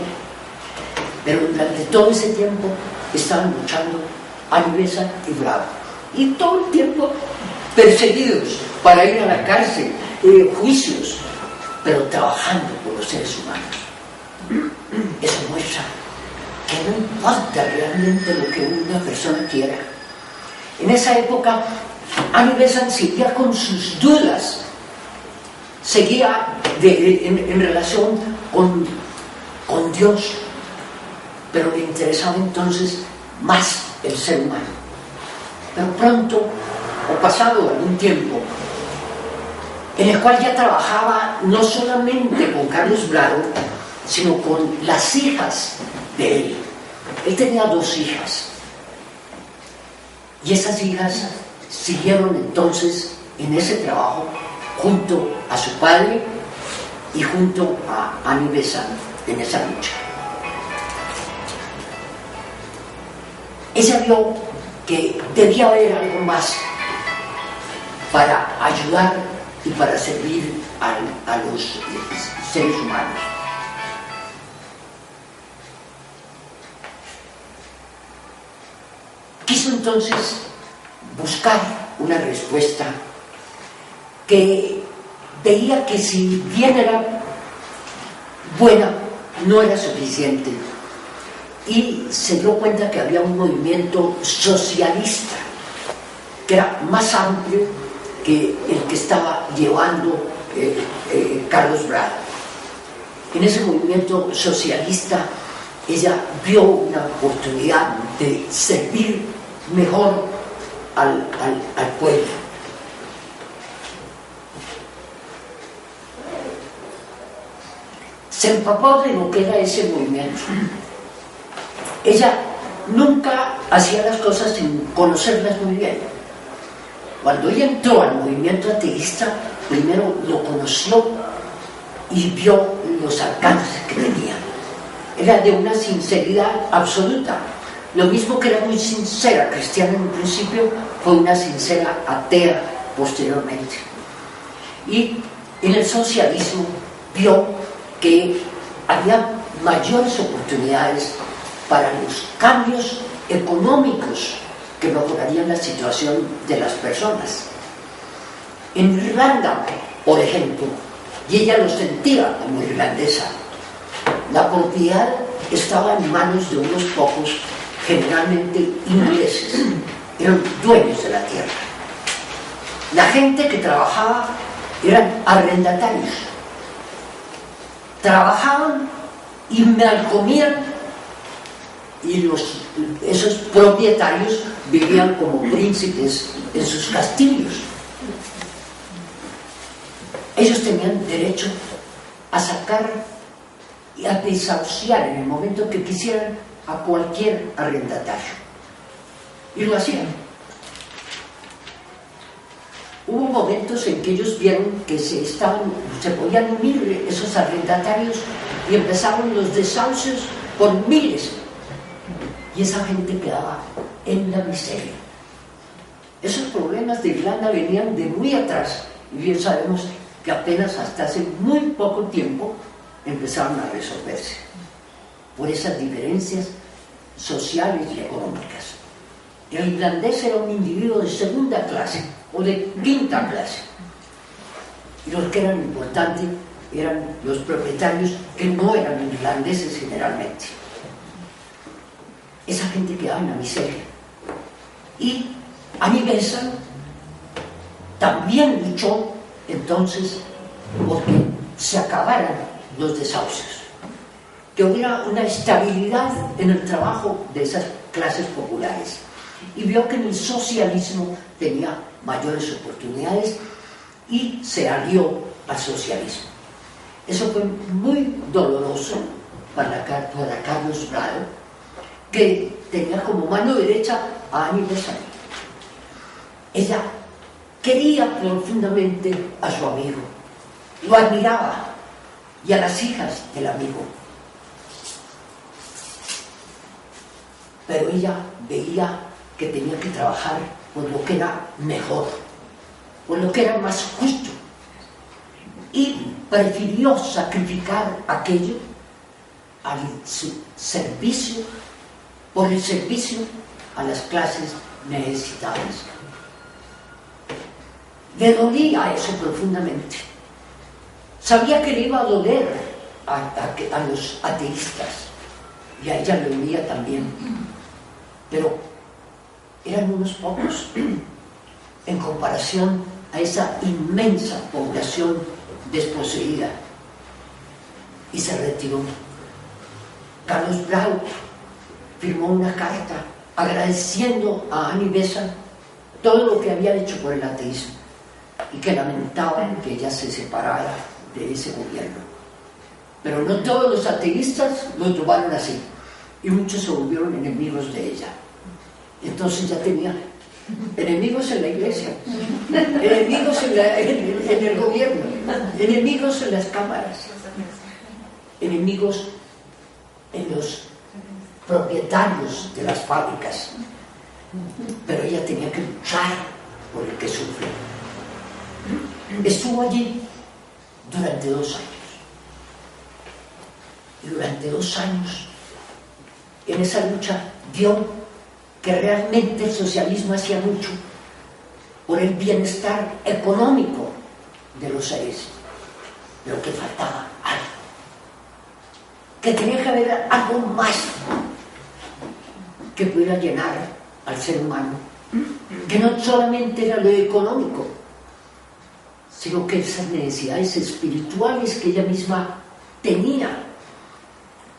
Pero durante todo ese tiempo estaban luchando Annie Besant y Bragg, y todo el tiempo perseguidos para ir a la cárcel, juicios, pero trabajando por los seres humanos. Eso muestra que no importa realmente lo que una persona quiera. En esa época Annie Besant seguía con sus dudas, seguía en relación con Dios, pero le interesaba entonces más el ser humano. Pero pronto, o pasado algún tiempo, en el cual ya trabajaba no solamente con Carlos Bragg, sino con las hijas de él. Él tenía 2 hijas, y esas hijas siguieron entonces en ese trabajo junto a su padre y junto a Annie Besant en esa lucha. Ella vio que debía haber algo más para ayudar y para servir a los seres humanos. Quiso entonces buscar una respuesta que veía que si bien era buena, no era suficiente, y se dio cuenta que había un movimiento socialista que era más amplio que el que estaba llevando Carlos Bravo. En ese movimiento socialista ella vio una oportunidad de servir mejor al pueblo. Se empapó de lo que era ese movimiento. Ella nunca hacía las cosas sin conocerlas muy bien. Cuando ella entró al movimiento ateísta, primero lo conoció y vio los alcances que tenía. Era de una sinceridad absoluta. Lo mismo que era muy sincera cristiana en un principio, fue una sincera atea posteriormente. Y en el socialismo vio que había mayores oportunidades para los cambios económicos que mejorarían la situación de las personas. En Irlanda, por ejemplo, y ella lo sentía como irlandesa, la propiedad estaba en manos de unos pocos, generalmente ingleses, eran dueños de la tierra. La gente que trabajaba eran arrendatarios, trabajaban y mal comían, y esos propietarios vivían como príncipes en sus castillos. Ellos tenían derecho a sacar y a desahuciar en el momento que quisieran a cualquier arrendatario, y lo hacían. Hubo momentos en que ellos vieron que se podían unir esos arrendatarios y empezaron los desahucios por miles, y esa gente quedaba en la miseria. Esos problemas de Irlanda venían de muy atrás, y bien sabemos que apenas hasta hace muy poco tiempo empezaron a resolverse por esas diferencias sociales y económicas. El irlandés era un individuo de segunda clase o de quinta clase, y los que eran importantes eran los propietarios, que no eran irlandeses generalmente. Esa gente quedaba en la miseria. Y Annie Besant también luchó entonces porque se acabaran los desahucios, que hubiera una estabilidad en el trabajo de esas clases populares, y vio que en el socialismo tenía mayores oportunidades y se alió al socialismo. Eso fue muy doloroso para Carlos Bravo, que tenía como mano derecha a Annie Besant. Ella quería profundamente a su amigo, lo admiraba, y a las hijas del amigo, pero ella veía que tenía que trabajar por lo que era mejor, por lo que era más justo, y prefirió sacrificar aquello al servicio, por el servicio a las clases necesitadas. Le dolía eso profundamente. Sabía que le iba a doler a los ateístas, y a ella le dolía también, pero eran unos pocos en comparación a esa inmensa población desposeída, y se retiró. Carlos Bravo firmó una carta agradeciendo a Annie Besant todo lo que había hecho por el ateísmo, y que lamentaban que ella se separara de ese gobierno. Pero no todos los ateístas lo tomaron así, y muchos se volvieron enemigos de ella. Entonces ya tenía enemigos en la iglesia, enemigos en el gobierno, enemigos en las cámaras, enemigos en los propietarios de las fábricas. Pero ella tenía que luchar por el que sufre. Estuvo allí durante 2 años, y durante 2 años en esa lucha vio que realmente el socialismo hacía mucho por el bienestar económico de los seres, pero que faltaba algo, que tenía que haber algo más que pudiera llenar al ser humano, que no solamente era lo económico, sino que esas necesidades espirituales que ella misma tenía,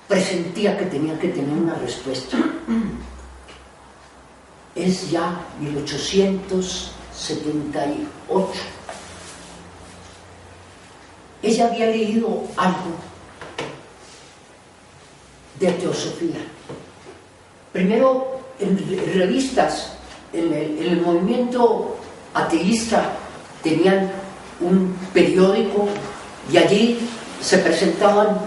presentía que tenía que tener una respuesta. Es ya 1878. Ella había leído algo de teosofía. Primero en revistas, en el movimiento ateísta tenían un periódico y allí se presentaban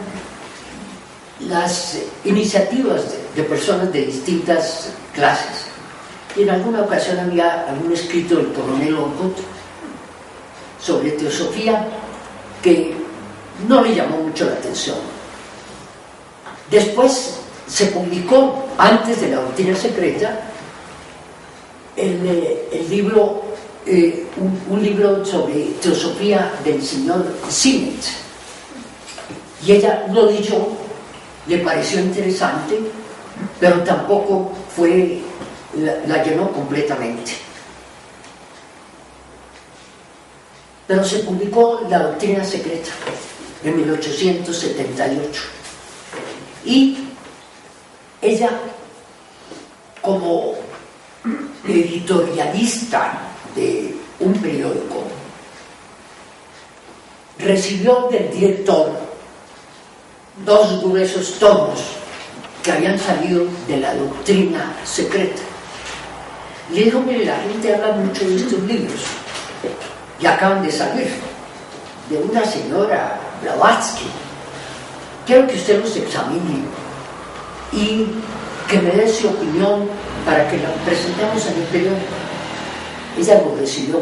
las iniciativas de personas de distintas clases. Y en alguna ocasión había algún escrito del coronel Olcott sobre teosofía que no le llamó mucho la atención. Después se publicó, antes de la doctrina secreta, el libro, un libro sobre teosofía del señor Sinnett. Y ella lo leyó, le pareció interesante, pero tampoco la llenó completamente. Pero se publicó la doctrina secreta en 1878 y ella, como editorialista de un periódico, recibió del director 2 gruesos tomos que habían salido de la doctrina secreta. Le dijo: mire, la gente habla mucho de estos libros y acaban de salir de una señora Blavatsky. Quiero que usted los examine y que me dé su opinión para que la presentemos en el periódico. Ella lo recibió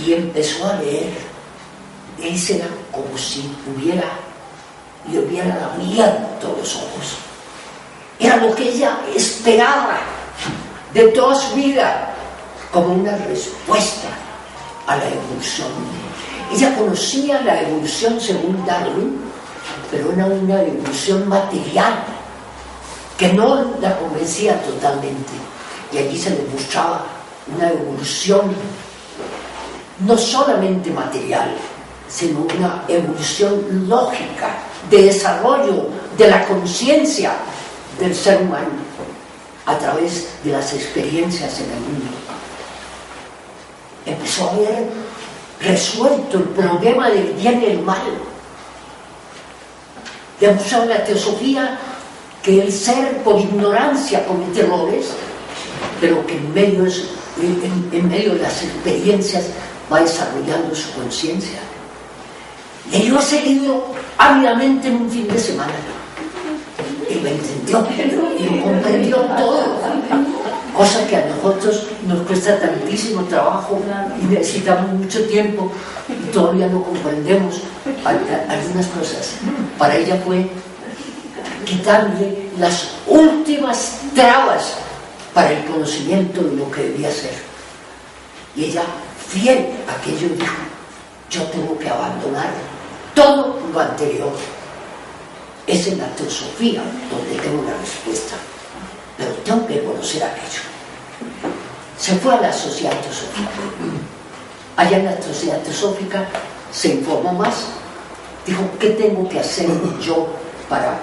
y empezó a leer. Ese era como si le hubiera abierto los ojos. Era lo que ella esperaba de toda su vida, como una respuesta a la evolución. Ella conocía la evolución según Darwin, pero era una evolución material que no la convencía totalmente. Y allí se le mostraba una evolución no solamente material, sino una evolución lógica de desarrollo de la conciencia del ser humano a través de las experiencias en el mundo. Empezó a haber resuelto el problema del bien y el mal. Demostró la teosofía que el ser por ignorancia comete errores, pero que en medio de las experiencias va desarrollando su conciencia. Leyó ese libro ávidamente en un fin de semana y lo entendió y lo comprendió todo, cosa que a nosotros nos cuesta tantísimo trabajo y necesitamos mucho tiempo y todavía no comprendemos algunas cosas. Para ella fue quitarle las últimas trabas para el conocimiento de lo que debía ser. Y ella, fiel a aquello, dijo: yo tengo que abandonar todo lo anterior. Es en la teosofía donde tengo la respuesta, pero tengo que conocer aquello. Se fue a la sociedad teosófica. Allá en la sociedad teosófica se informó más. Dijo: ¿qué tengo que hacer yo para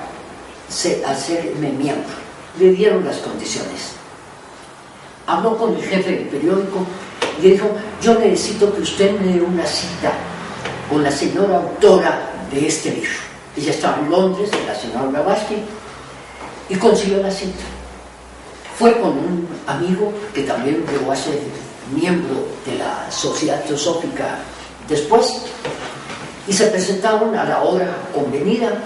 hacerme miembro? Le dieron las condiciones. Habló con el jefe del periódico y le dijo: yo necesito que usted me dé una cita con la señora autora de este libro. Ella estaba en Londres, la señora Blavatsky, y consiguió la cita. Fue con un amigo que también llegó a ser miembro de la Sociedad Teosófica después, y se presentaron a la hora convenida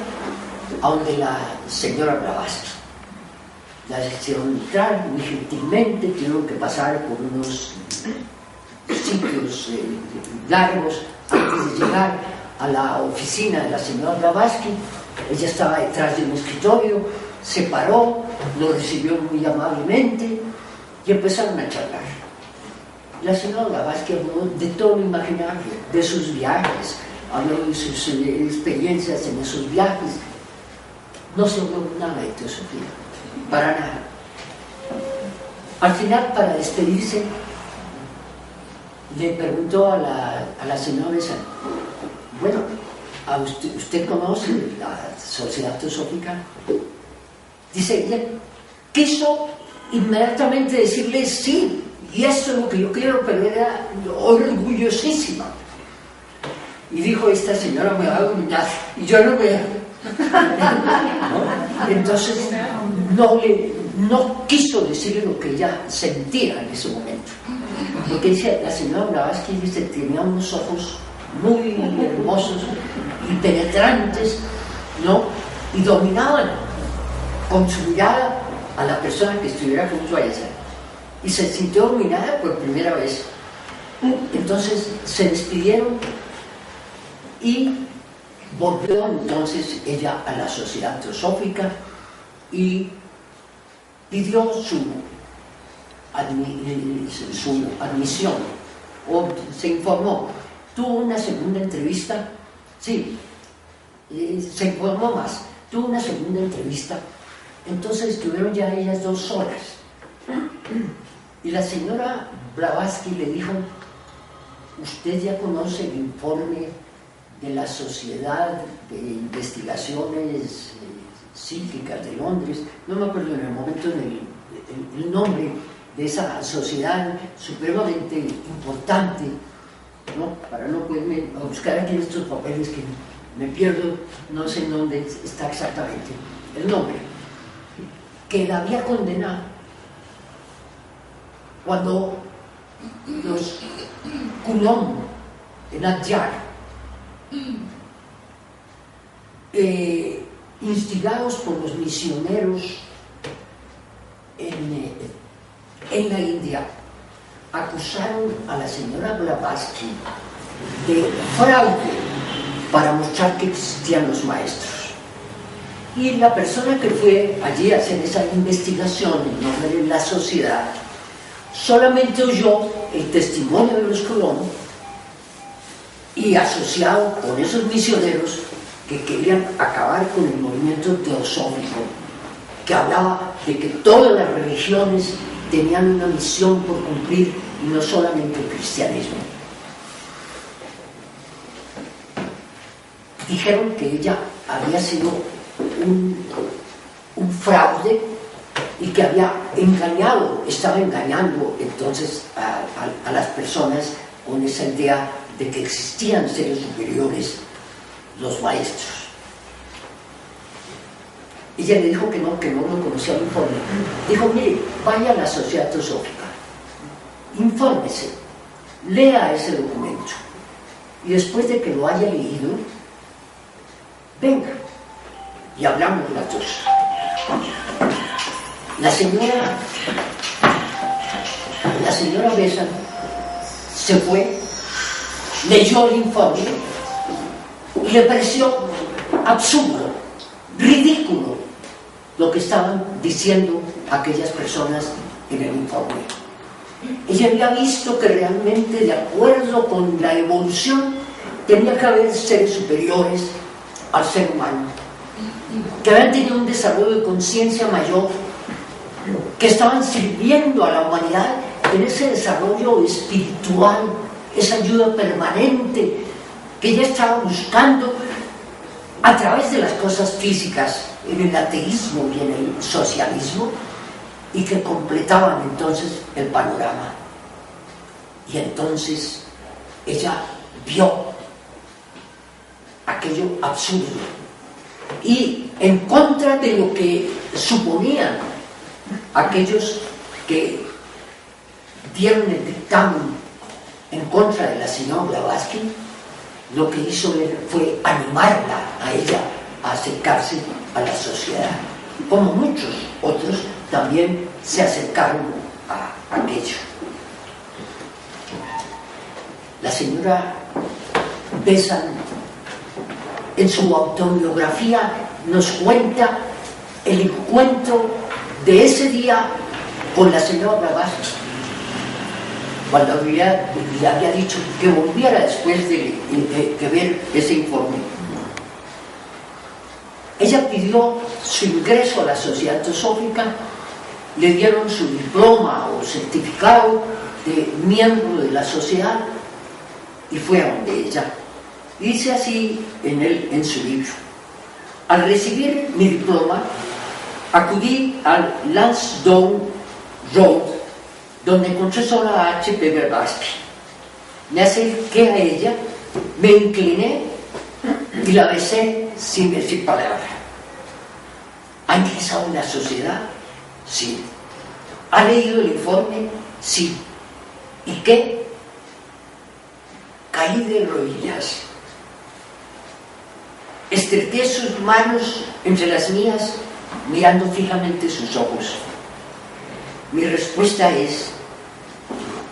a donde la señora Blavatsky. La hicieron entrar muy gentilmente, tuvieron que pasar por unos sitios largos antes de llegar a la oficina de la señora Blavatsky. Ella estaba detrás de un escritorio, se paró, lo recibió muy amablemente y empezaron a charlar. La señora Blavatsky habló de todo lo imaginable, de sus viajes, habló de sus experiencias en esos viajes. No se habló nada de teosofía, para nada. Al final, para despedirse, le preguntó a la señora Besa, bueno, ¿usted conoce la Sociedad Teosófica? Dice, ella quiso inmediatamente decirle sí, y eso es lo que yo quiero, pero era orgullosísima. Y dijo, esta señora me va a dominar, y yo no me... ¿no? Entonces, no quiso decirle lo que ella sentía en ese momento. Porque dice, la señora Blavatsky dice, tenía unos ojos muy hermosos y penetrantes, ¿no? Y dominaban con su mirada a la persona que estuviera junto a ella. Y se sintió dominada por primera vez. Entonces se despidieron y volvió entonces ella a la Sociedad Teosófica y pidió su admisión, o se informó. Tuvo una segunda entrevista, sí, se informó más, tuvo una segunda entrevista. Entonces estuvieron ya ellas 2 horas y la señora Blavatsky le dijo, usted ya conoce el informe de la Sociedad de Investigaciones Psíquicas de Londres, no me acuerdo en el momento el nombre de esa sociedad supremamente importante, ¿no? Para no poderme buscar aquí en estos papeles que me pierdo, no sé en dónde está exactamente el nombre, que la había condenado cuando los Coulomb en Adyar, instigados por los misioneros en la India, acusaron a la señora Blavatsky de fraude para mostrar que existían los maestros. Y la persona que fue allí a hacer esa investigación en nombre de la sociedad solamente oyó el testimonio de los Coulomb y asociado con esos misioneros que querían acabar con el movimiento teosófico, que hablaba de que todas las religiones tenían una misión por cumplir y no solamente el cristianismo. Dijeron que ella había sido un fraude y que había estaba engañando entonces a las personas con esa idea de que existían seres superiores, los maestros. Ella le dijo que no lo conocía el informe. Dijo, mire, vaya a la Sociedad Teosófica, infórmese, lea ese documento y después de que lo haya leído, venga y hablamos las dos. La señora Besa se fue, leyó el informe y le pareció absurdo, ridículo lo que estaban diciendo aquellas personas en el informe. Ella había visto que realmente, de acuerdo con la evolución, tenía que haber seres superiores al ser humano, que habían tenido un desarrollo de conciencia mayor, que estaban sirviendo a la humanidad en ese desarrollo espiritual, esa ayuda permanente que ella estaba buscando a través de las cosas físicas, en el ateísmo y en el socialismo, y que completaban entonces el panorama. Y entonces ella vio aquello absurdo y en contra de lo que suponían aquellos que dieron el dictamen en contra de la señora Blavatsky, lo que hizo fue animarla a ella a acercarse a la sociedad, como muchos otros también se acercaron a aquello. La señora Besa, en su autobiografía, nos cuenta el encuentro de ese día con la señora Blavatsky, cuando le había dicho que volviera después de ver ese informe. Ella pidió su ingreso a la Sociedad Teosófica le dieron su diploma o certificado de miembro de la sociedad y fue a donde ella. Dice así en su libro: al recibir mi diploma, acudí al Lansdowne Road, donde encontré solo a H.P. Blavatsky. Me acerqué a ella, me incliné y la besé sin decir palabra. ¿Ha ingresado en la sociedad? Sí. ¿Ha leído el informe? Sí. ¿Y qué? Caí de rodillas. Estreché sus manos entre las mías, mirando fijamente sus ojos. Mi respuesta es: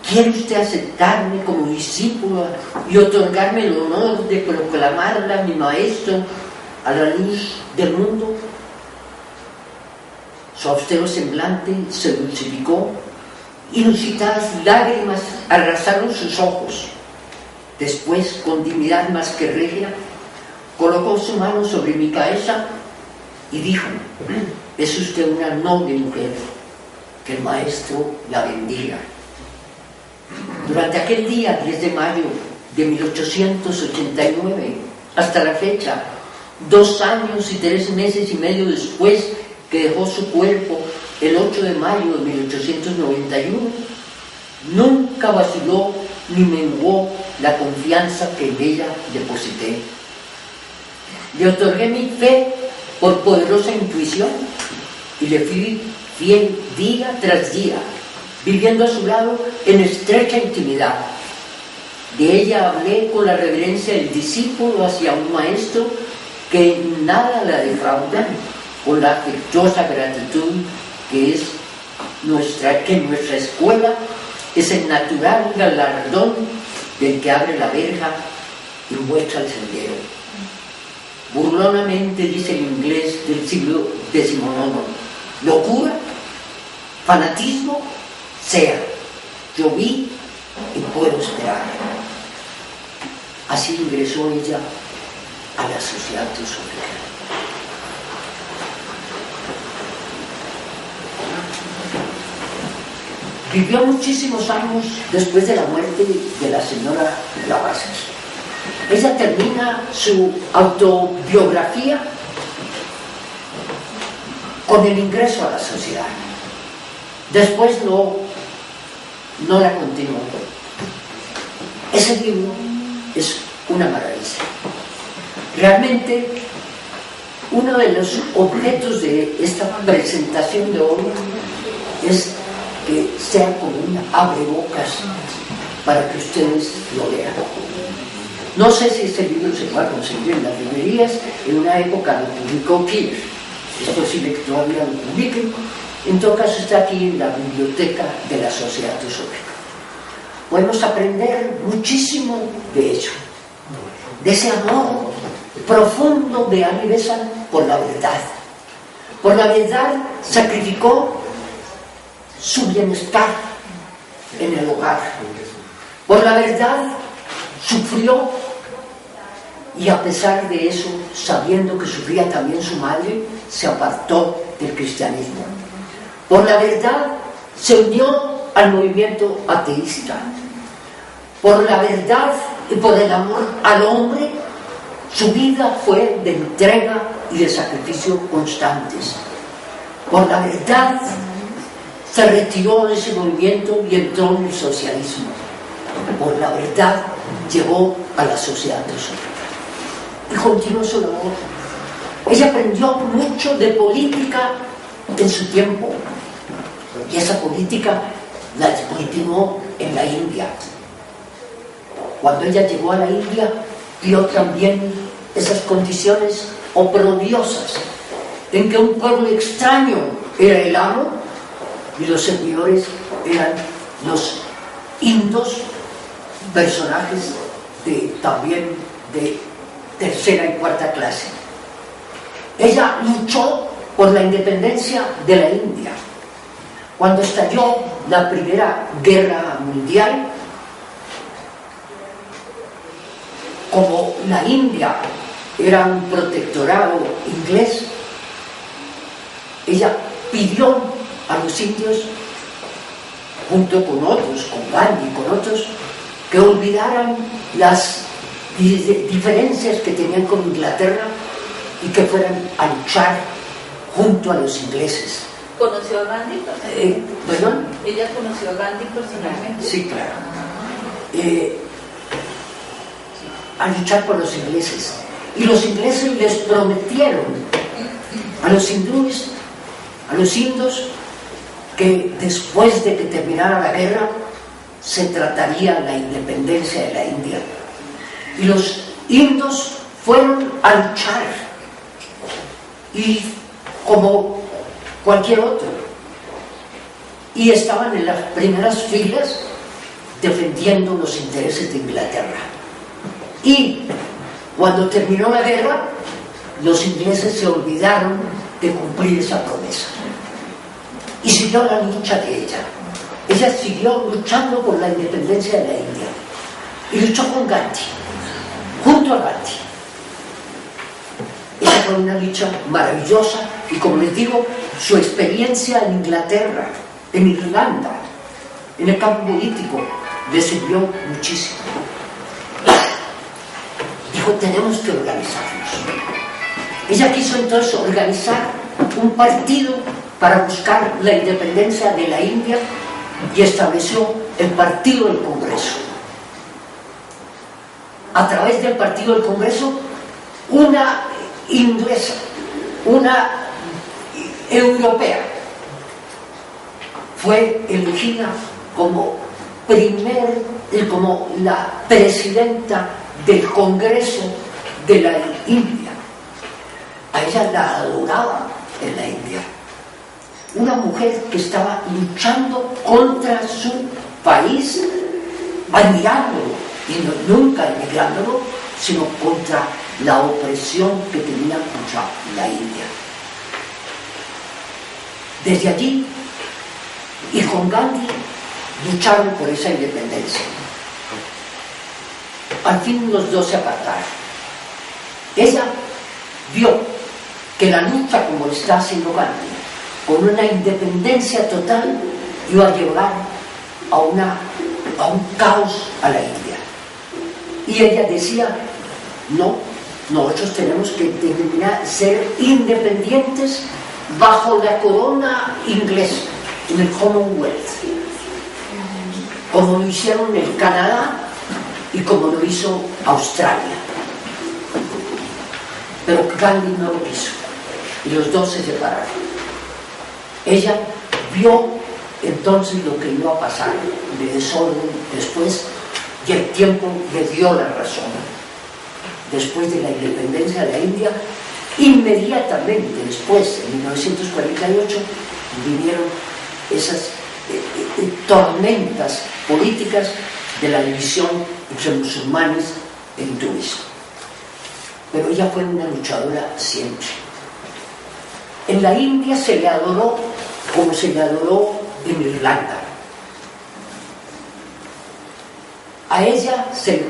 ¿quiere usted aceptarme como discípula y otorgarme el honor de proclamarla mi maestro a la luz del mundo? Su austero semblante se dulcificó, inusitadas lágrimas arrasaron sus ojos. Después, con dignidad más que regia, colocó su mano sobre mi cabeza y dijo: es usted una noble mujer, que el maestro la bendiga. Durante aquel día, 10 de mayo de 1889, hasta la fecha, 2 años y 3 meses y medio después que dejó su cuerpo, el 8 de mayo de 1891, nunca vaciló ni menguó la confianza que en ella deposité. Le otorgué mi fe por poderosa intuición y le fui fiel día tras día, viviendo a su lado en estrecha intimidad. De ella hablé con la reverencia del discípulo hacia un maestro que en nada la defrauda, con la afectuosa gratitud que nuestra escuela es el natural galardón del que abre la verja y muestra el sendero. Burlonamente dice el inglés del siglo XIX: locura, fanatismo, sea, yo vi y puedo esperar. Así ingresó ella a la Sociedad Teosófica. Vivió muchísimos años después de la muerte de la señora Blavatsky. Ella termina su autobiografía con el ingreso a la sociedad. Después no la continuó. Ese libro es una maravilla. Realmente, uno de los objetos de esta presentación de hoy es que sea como un abrebocas para que ustedes lo lean. No sé si este libro se va a conseguir en las librerías. En una época lo publicó Kirch. Es posible que todavía lo publiquen. En todo caso, está aquí en la biblioteca de la Sociedad Teosófica. Podemos aprender muchísimo de ello, de ese amor profundo de Ali Besant por la verdad. Por la verdad sacrificó su bienestar en el hogar. Por la verdad sufrió, y a pesar de eso, sabiendo que sufría también su madre, se apartó del cristianismo. Por la verdad se unió al movimiento ateísta. Por la verdad y por el amor al hombre, su vida fue de entrega y de sacrificio constantes. Por la verdad se retiró de ese movimiento y entró en el socialismo. Por la verdad llegó a la Sociedad Teosófica y continuó su labor. Ella aprendió mucho de política en su tiempo, y esa política la continuó en la India. Cuando ella llegó a la India, vio también esas condiciones oprodiosas en que un pueblo extraño era el amo y los servidores eran los indos, personajes también de tercera y cuarta clase. Ella luchó por la independencia de la India. Cuando estalló la Primera Guerra Mundial, como la India era un protectorado inglés, ella pidió a los indios, junto con otros, con Gandhi y con otros, que olvidaran las diferencias que tenían con Inglaterra y que fueran a luchar junto a los ingleses. ¿Conoció a Gandhi? ¿Perdón? ¿Ella conoció a Gandhi personalmente? Sí, claro. A luchar por los ingleses. Y los ingleses les prometieron a los hindúes, a los indios, que después de que terminara la guerra se trataría la independencia de la India. Y los indios fueron a luchar, y como cualquier otro, y estaban en las primeras filas defendiendo los intereses de Inglaterra. Y cuando terminó la guerra, los ingleses se olvidaron de cumplir esa promesa y siguió la lucha de ella. Ella siguió luchando por la independencia de la India y luchó con Gandhi, junto a Gandhi. Esa fue una lucha maravillosa, y como les digo, su experiencia en Inglaterra, en Irlanda, en el campo político, le sirvió muchísimo. Dijo, tenemos que organizarnos. Ella quiso entonces organizar un partido para buscar la independencia de la India y estableció el Partido del Congreso. A través del Partido del Congreso, una inglesa, una europea, fue elegida como la presidenta del Congreso de la India. A ella la adoraba en la India. Una mujer que estaba luchando contra su país, admirándolo, y nunca emigrándolo, sino contra la opresión que tenía contra la India. Desde allí, y con Gandhi, lucharon por esa independencia. Al fin los dos se apartaron. Ella vio que la lucha, como lo está haciendo Gandhi, con una independencia total, iba a llevar a un caos a la India. Y ella decía, no, nosotros tenemos que ser independientes bajo la corona inglesa, en el Commonwealth, como lo hicieron en Canadá y como lo hizo Australia. Pero Gandhi no lo quiso, y los dos se separaron. Ella vio entonces lo que iba a pasar de desorden después, y el tiempo le dio la razón. Después de la independencia de la India, inmediatamente después, en 1948, vinieron esas tormentas políticas de la división entre musulmanes e hindúes. Pero ella fue una luchadora siempre. En la India se le adoró como se le adoró en Irlanda. A ella se le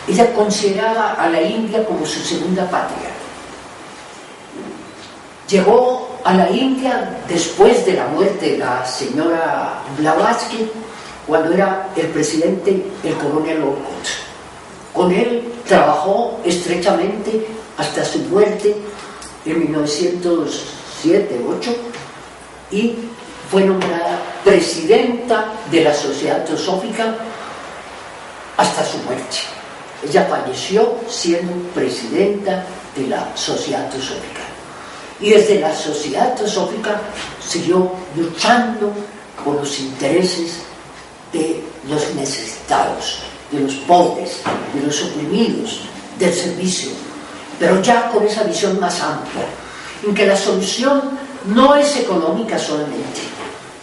ella consideraba a la India como su segunda patria. Llegó a la India después de la muerte de la señora Blavatsky, cuando era el presidente el coronel Olcott. Con él trabajó estrechamente hasta su muerte en 1907-8, y fue nombrada presidenta de la Sociedad Teosófica hasta su muerte. Ella falleció siendo presidenta de la Sociedad Teosófica. Y desde la Sociedad Teosófica siguió luchando por los intereses de los necesitados, de los pobres, de los oprimidos, del servicio, pero ya con esa visión más amplia, en que la solución no es económica solamente,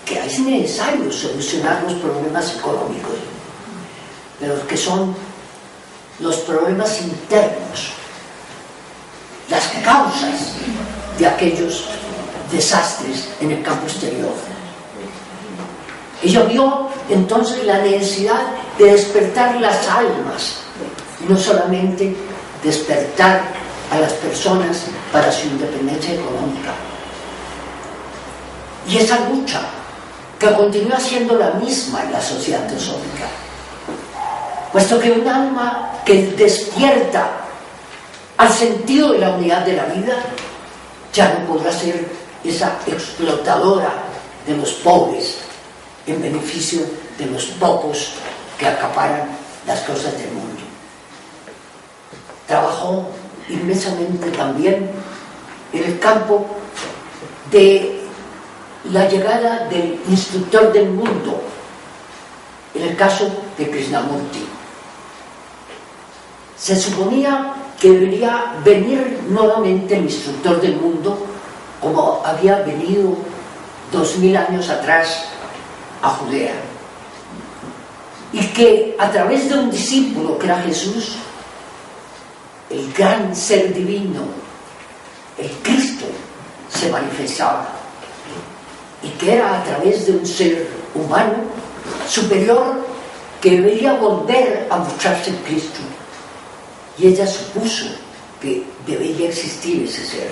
que es necesario solucionar los problemas económicos, pero que son los problemas internos, las causas de aquellos desastres en el campo exterior. Ella vio entonces la necesidad de despertar las almas, y no solamente despertar a las personas para su independencia económica. Y esa lucha, que continúa siendo la misma en la sociedad teosófica, puesto que un alma que despierta al sentido de la unidad de la vida ya no podrá ser esa explotadora de los pobres en beneficio de los pocos que acaparan las cosas del mundo. Trabajó inmensamente también en el campo de la llegada del instructor del mundo, en el caso de Krishnamurti. Se suponía que debería venir nuevamente el instructor del mundo, como había venido 2000 años atrás a Judea, y que a través de un discípulo que era Jesús, el gran ser divino, el Cristo, se manifestaba, y que era a través de un ser humano superior que debería volver a mostrarse en Cristo. Y ella supuso que debería existir ese ser.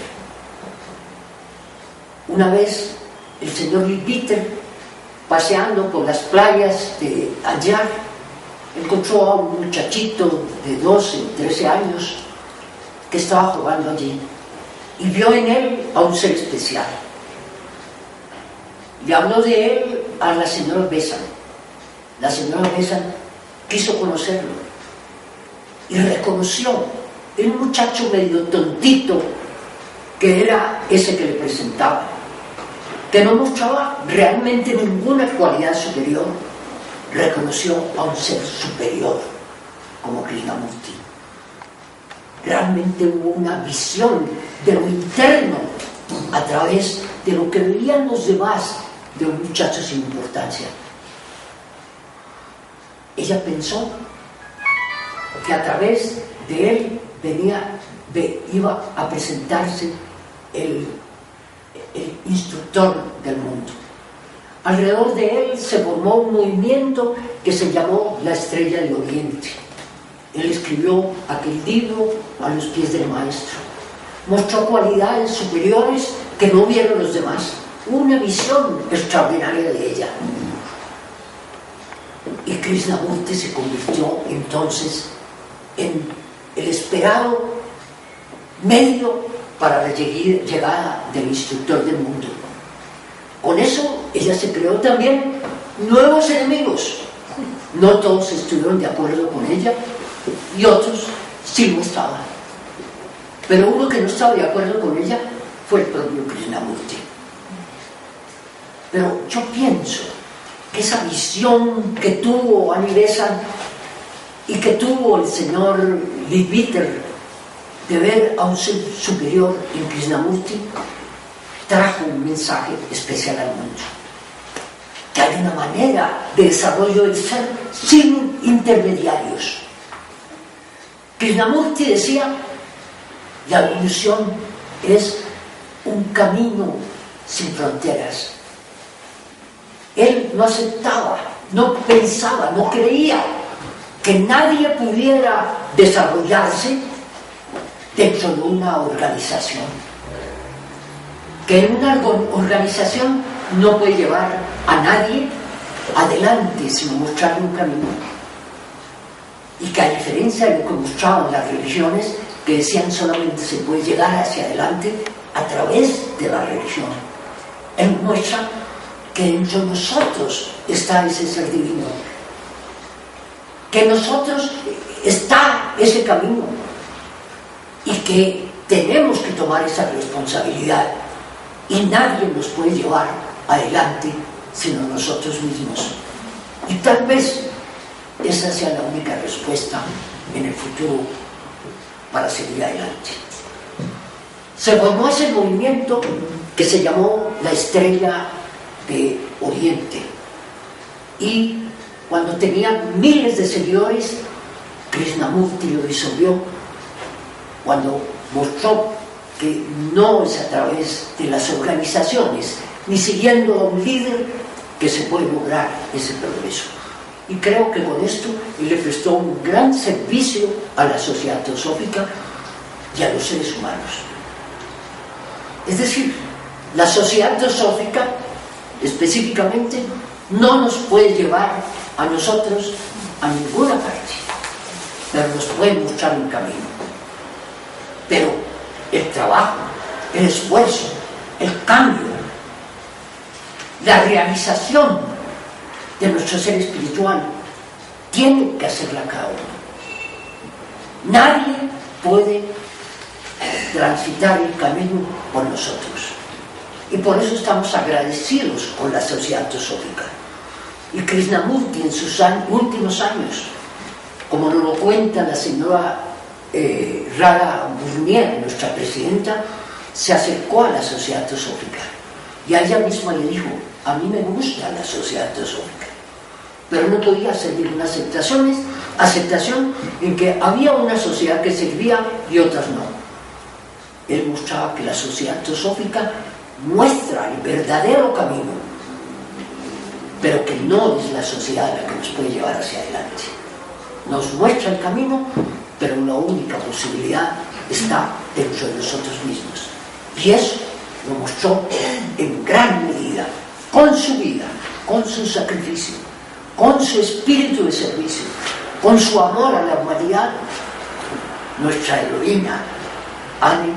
Una vez el señor Leadbeater, paseando por las playas de allá, encontró a un muchachito de 12, 13 años que estaba jugando allí y vio en él a un ser especial. Le habló de él a la señora Besan. La señora Besan quiso conocerlo y reconoció el muchacho medio tontito que era ese que le presentaba, que no mostraba realmente ninguna cualidad superior. Reconoció a un ser superior como Krishnamurti. Realmente hubo una visión de lo interno a través de lo que veían los demás de un muchacho sin importancia. Ella pensó que a través de él iba a presentarse el instructor del mundo. Alrededor de él se formó un movimiento que se llamó la Estrella de Oriente. Él escribió aquel libro a los pies del maestro. Mostró cualidades superiores que no vieron los demás. Una visión extraordinaria de ella. Y Krishnamurti se convirtió entonces en el esperado medio para la llegada del instructor del mundo. Con eso ella se creó también nuevos enemigos. No todos estuvieron de acuerdo con ella y otros sí lo estaban. Pero uno que no estaba de acuerdo con ella fue el propio Krishnamurti. Pero yo pienso que esa visión que tuvo Annie Besant y que tuvo el señor Leadbeater de ver a un ser superior en Krishnamurti trajo un mensaje especial al mundo, que hay una manera de desarrollo del ser sin intermediarios. Krishnamurti decía: la evolución es un camino sin fronteras. Él no aceptaba, no pensaba, no creía que nadie pudiera desarrollarse dentro de una organización, que en una organización no puede llevar a nadie adelante sino mostrarle un camino, y que a diferencia de lo que mostraban las religiones, que decían solamente se puede llegar hacia adelante a través de la religión, él muestra que entre nosotros está ese ser divino, que en nosotros está ese camino y que tenemos que tomar esa responsabilidad, y nadie nos puede llevar adelante sino nosotros mismos. Y tal vez esa sea la única respuesta en el futuro para seguir adelante. Se formó ese movimiento que se llamó la Estrella de Oriente, y cuando tenía miles de seguidores, Krishnamurti lo disolvió cuando mostró que no es a través de las organizaciones ni siguiendo a un líder que se puede lograr ese progreso. Y creo que con esto él le prestó un gran servicio a la sociedad teosófica y a los seres humanos. Es decir, la sociedad teosófica específicamente, no nos puede llevar a nosotros a ninguna parte, pero nos puede mostrar un camino. Pero el trabajo, el esfuerzo, el cambio, la realización de nuestro ser espiritual tiene que hacerla cada uno. Nadie puede transitar el camino por nosotros, y por eso estamos agradecidos con la Sociedad Teosófica. Y Krishnamurti en sus últimos años, como nos lo cuenta la señora Radha Burnier, nuestra presidenta, se acercó a la Sociedad Teosófica y a ella misma le dijo: a mí me gusta la Sociedad Teosófica, pero no podía hacer ninguna aceptación en que había una sociedad que servía y otras no. Él mostraba que la Sociedad Teosófica muestra el verdadero camino, pero que no es la sociedad la que nos puede llevar hacia adelante. Nos muestra el camino, pero la única posibilidad está dentro de nosotros mismos. Y eso lo mostró en gran medida, con su vida, con su sacrificio, con su espíritu de servicio, con su amor a la humanidad, nuestra heroína, Annie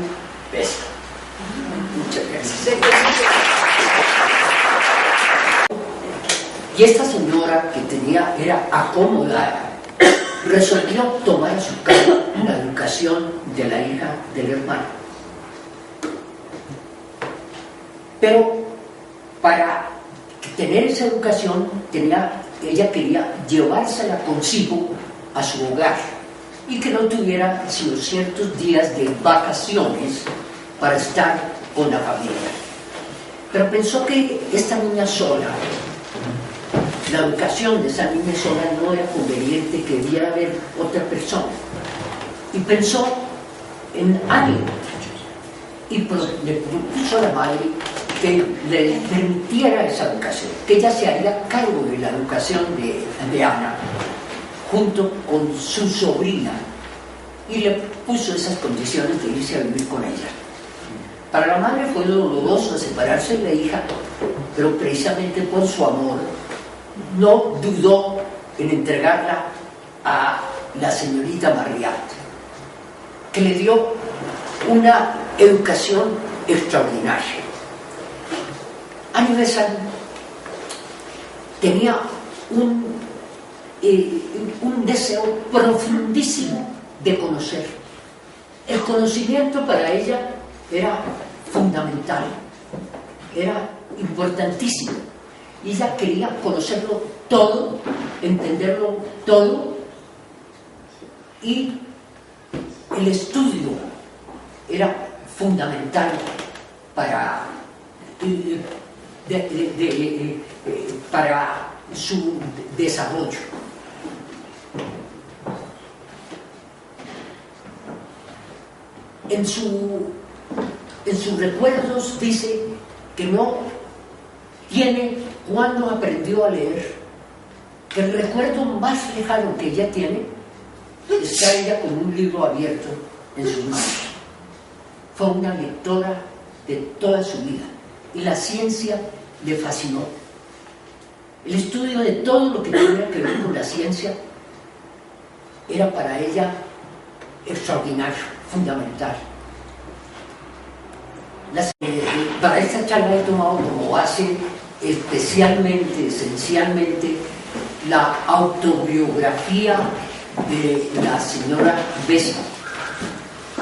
Besant. Muchas gracias. Y esta señora, que era acomodada, resolvió tomar a su cargo la educación de la hija del hermano. Pero para tener esa educación, ella quería llevársela consigo a su hogar y que no tuviera sino ciertos días de vacaciones para estar con la familia. Pero pensó que esta niña sola, la educación de esa niña sola, no era conveniente, que debiera haber otra persona. Y pensó en alguien y le propuso a la madre que le permitiera esa educación, que ella se haría cargo de la educación de Ana, junto con su sobrina, y le puso esas condiciones de irse a vivir con ella. Para la madre fue doloroso separarse de la hija, pero precisamente por su amor no dudó en entregarla a la señorita Marriott, que le dio una educación extraordinaria. Annie Besant tenía un deseo profundísimo de conocer. El conocimiento para ella era fundamental, era importantísimo. Y ella quería conocerlo todo, entenderlo todo, y el estudio era fundamental para su desarrollo. En sus recuerdos dice que no tiene cuando aprendió a leer, que el recuerdo más lejano que ella tiene está ella con un libro abierto en sus manos. Fue una lectora de toda su vida y la ciencia le fascinó. El estudio de todo lo que tenía que ver con la ciencia era para ella extraordinario, fundamental. Para esta charla he tomado como base esencialmente, la autobiografía de la señora Besant,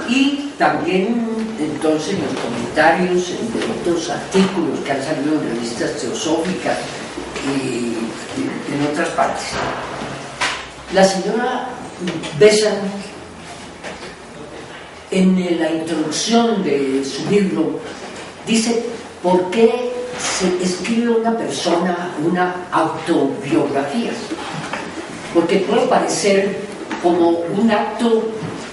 y también entonces los comentarios de otros artículos que han salido en revistas teosóficas y en otras partes. La señora Besant, en la introducción de su libro, dice por qué se escribe una persona una autobiografía. Porque puede parecer como un acto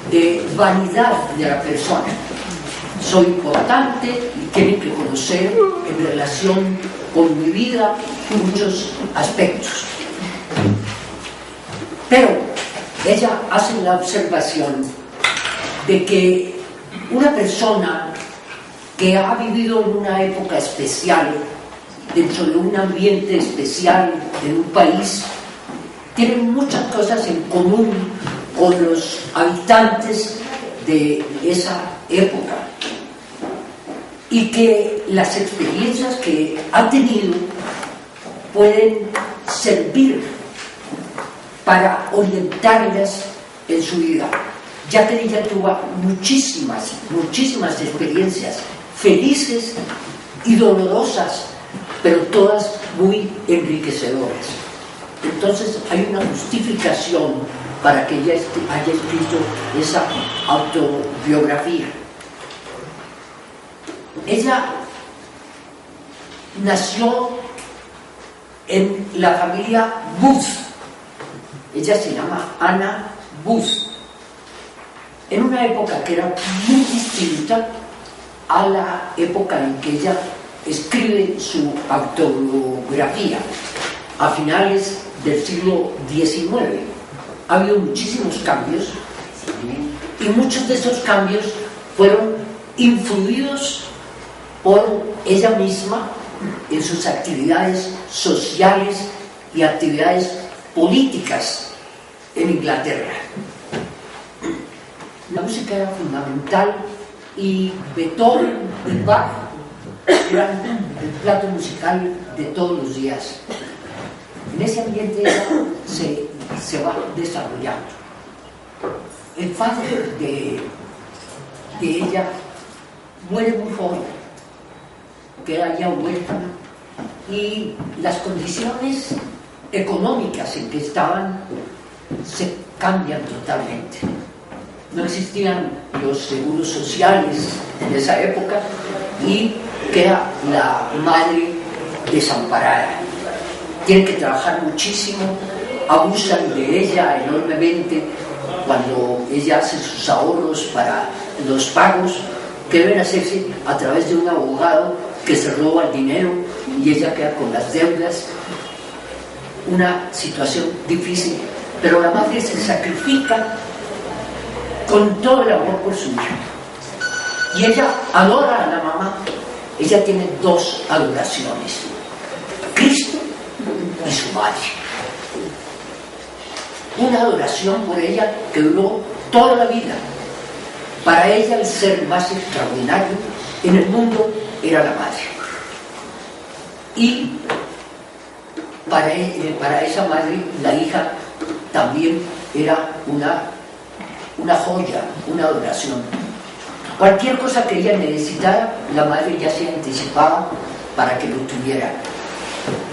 de vanidad de la persona. Soy importante y tienen que conocer en relación con mi vida muchos aspectos. Pero ella hace la observación de que una persona que ha vivido en una época especial dentro de un ambiente especial, en un país, tienen muchas cosas en común con los habitantes de esa época, y que las experiencias que ha tenido pueden servir para orientarlas en su vida, ya que ella tuvo muchísimas experiencias felices y dolorosas, pero todas muy enriquecedoras. Entonces hay una justificación para que ella haya escrito esa autobiografía. Ella nació en la familia Booth. Ella se llama Anna Booth, en una época que era muy distinta a la época en que ella escribe su autobiografía, a finales del siglo XIX. Ha habido muchísimos cambios, y muchos de esos cambios fueron influidos por ella misma en sus actividades sociales y actividades políticas en Inglaterra. La música era fundamental, y Beethoven y Bach eran el plato musical de todos los días. En ese ambiente ella se va desarrollando. El padre de ella muere muy joven, queda ya huérfana, y las condiciones económicas en que estaban se cambian totalmente. No existían los seguros sociales en esa época, y queda la madre desamparada. Tiene que trabajar muchísimo, abusan de ella enormemente cuando ella hace sus ahorros para los pagos, que deben hacerse a través de un abogado que se roba el dinero, y ella queda con las deudas. Una situación difícil, pero la madre se sacrifica con todo el amor por su hija, y ella adora a la mamá. Ella tiene dos adoraciones: Cristo y su madre. Una adoración por ella que duró toda la vida. Para ella el ser más extraordinario en el mundo era la madre, y para esa madre la hija también era una joya, una adoración. Cualquier cosa que ella necesitara, la madre ya se anticipaba para que lo tuviera,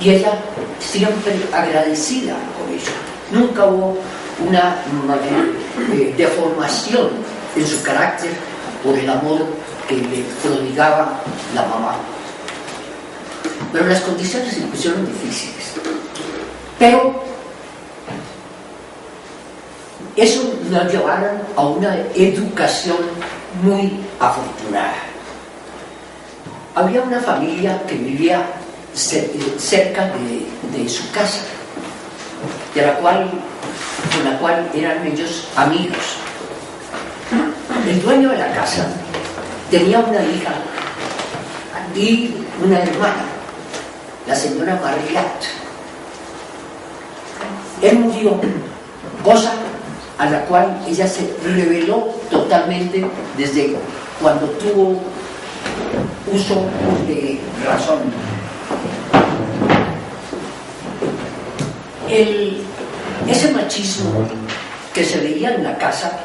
y ella siempre agradecida por eso. Nunca hubo una deformación en su carácter por el amor que le prodigaba la mamá. Pero las condiciones se pusieron difíciles, pero eso nos llevaron a una educación muy afortunada. Había una familia que vivía cerca de su casa, con la cual eran ellos amigos. El dueño de la casa tenía una hija y una hermana, la señora Marriott. Él murió, cosa a la cual ella se rebeló totalmente desde cuando tuvo uso de razón. Ese machismo que se veía en la casa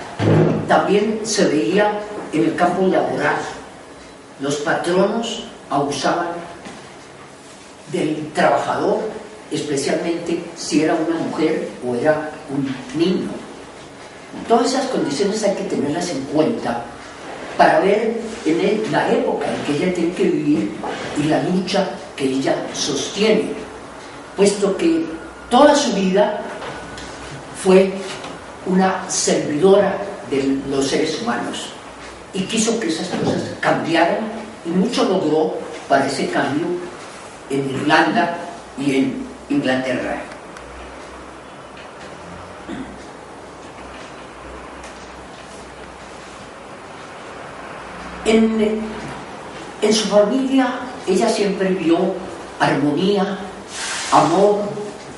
también se veía en el campo laboral. Los patronos abusaban del trabajador, especialmente si era una mujer o era un niño. Todas esas condiciones hay que tenerlas en cuenta para ver en la época en que ella tiene que vivir y la lucha que ella sostiene, puesto que toda su vida fue una servidora de los seres humanos, y quiso que esas cosas cambiaran, y mucho logró para ese cambio en Irlanda y en Inglaterra. En su familia ella siempre vio armonía, amor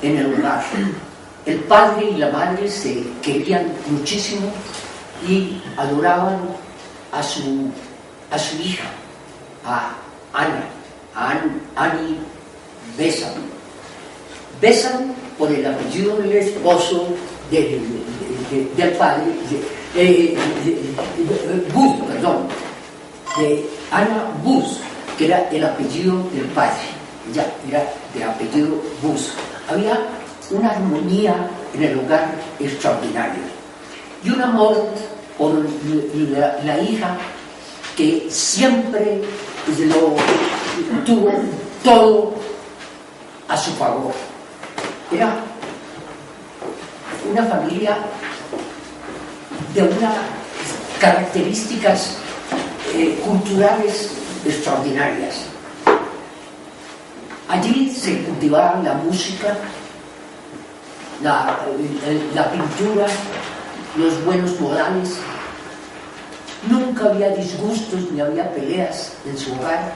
en el hogar. El padre y la madre se querían muchísimo y adoraban a su hija, a Ana, Annie Besant. Besant por el apellido del esposo del padre, Booth, perdón, de Anna Booth, que era el apellido del padre. Ella era de apellido Booth. Había una armonía en el hogar extraordinaria y un amor por la hija que siempre lo tuvo todo a su favor. Era una familia de unas características culturales extraordinarias. Allí se cultivaba la música, la pintura, los buenos modales. Nunca había disgustos ni había peleas en su hogar.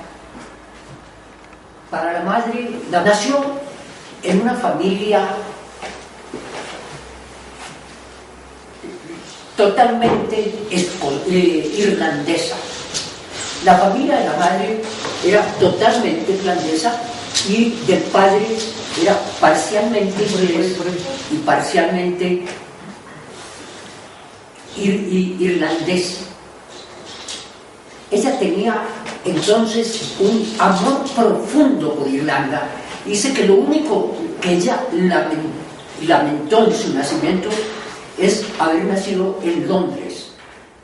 Para la madre, nació en una familia totalmente irlandesa. La familia de la madre era totalmente irlandesa y del padre era parcialmente inglés y parcialmente irlandés. Ella tenía entonces un amor profundo por Irlanda. Dice que lo único que ella lamentó en su nacimiento es haber nacido en Londres,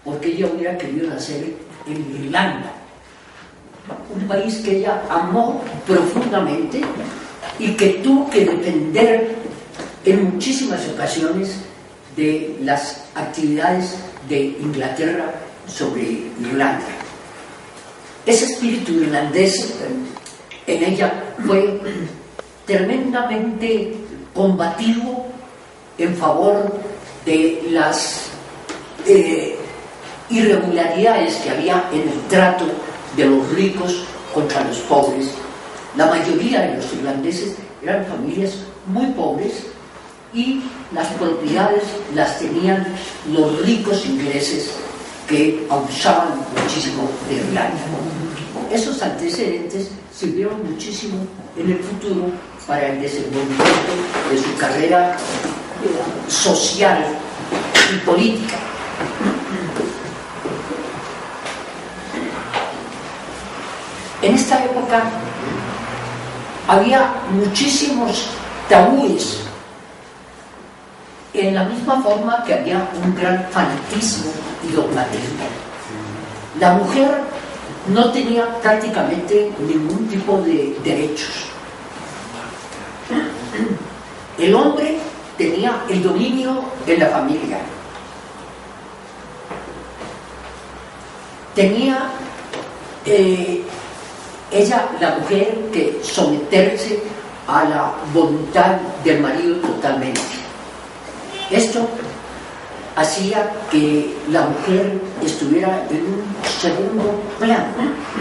porque ella hubiera querido nacer en Irlanda, un país que ella amó profundamente y que tuvo que depender en muchísimas ocasiones de las actividades de Inglaterra sobre Irlanda. Ese espíritu irlandés en ella fue tremendamente combativo en favor de las irregularidades que había en el trato de los ricos contra los pobres. La mayoría de los irlandeses eran familias muy pobres y las propiedades las tenían los ricos ingleses que abusaban muchísimo de Irlanda. Esos antecedentes sirvieron muchísimo en el futuro para el desenvolvimiento de su carrera social y política. En esta época había muchísimos tabúes, en la misma forma que había un gran fanatismo y dogmatismo. La mujer no tenía prácticamente ningún tipo de derechos. El hombre tenía el dominio de la familia. Tenía ella, la mujer, que someterse a la voluntad del marido totalmente. Esto hacía que la mujer estuviera en un segundo plano.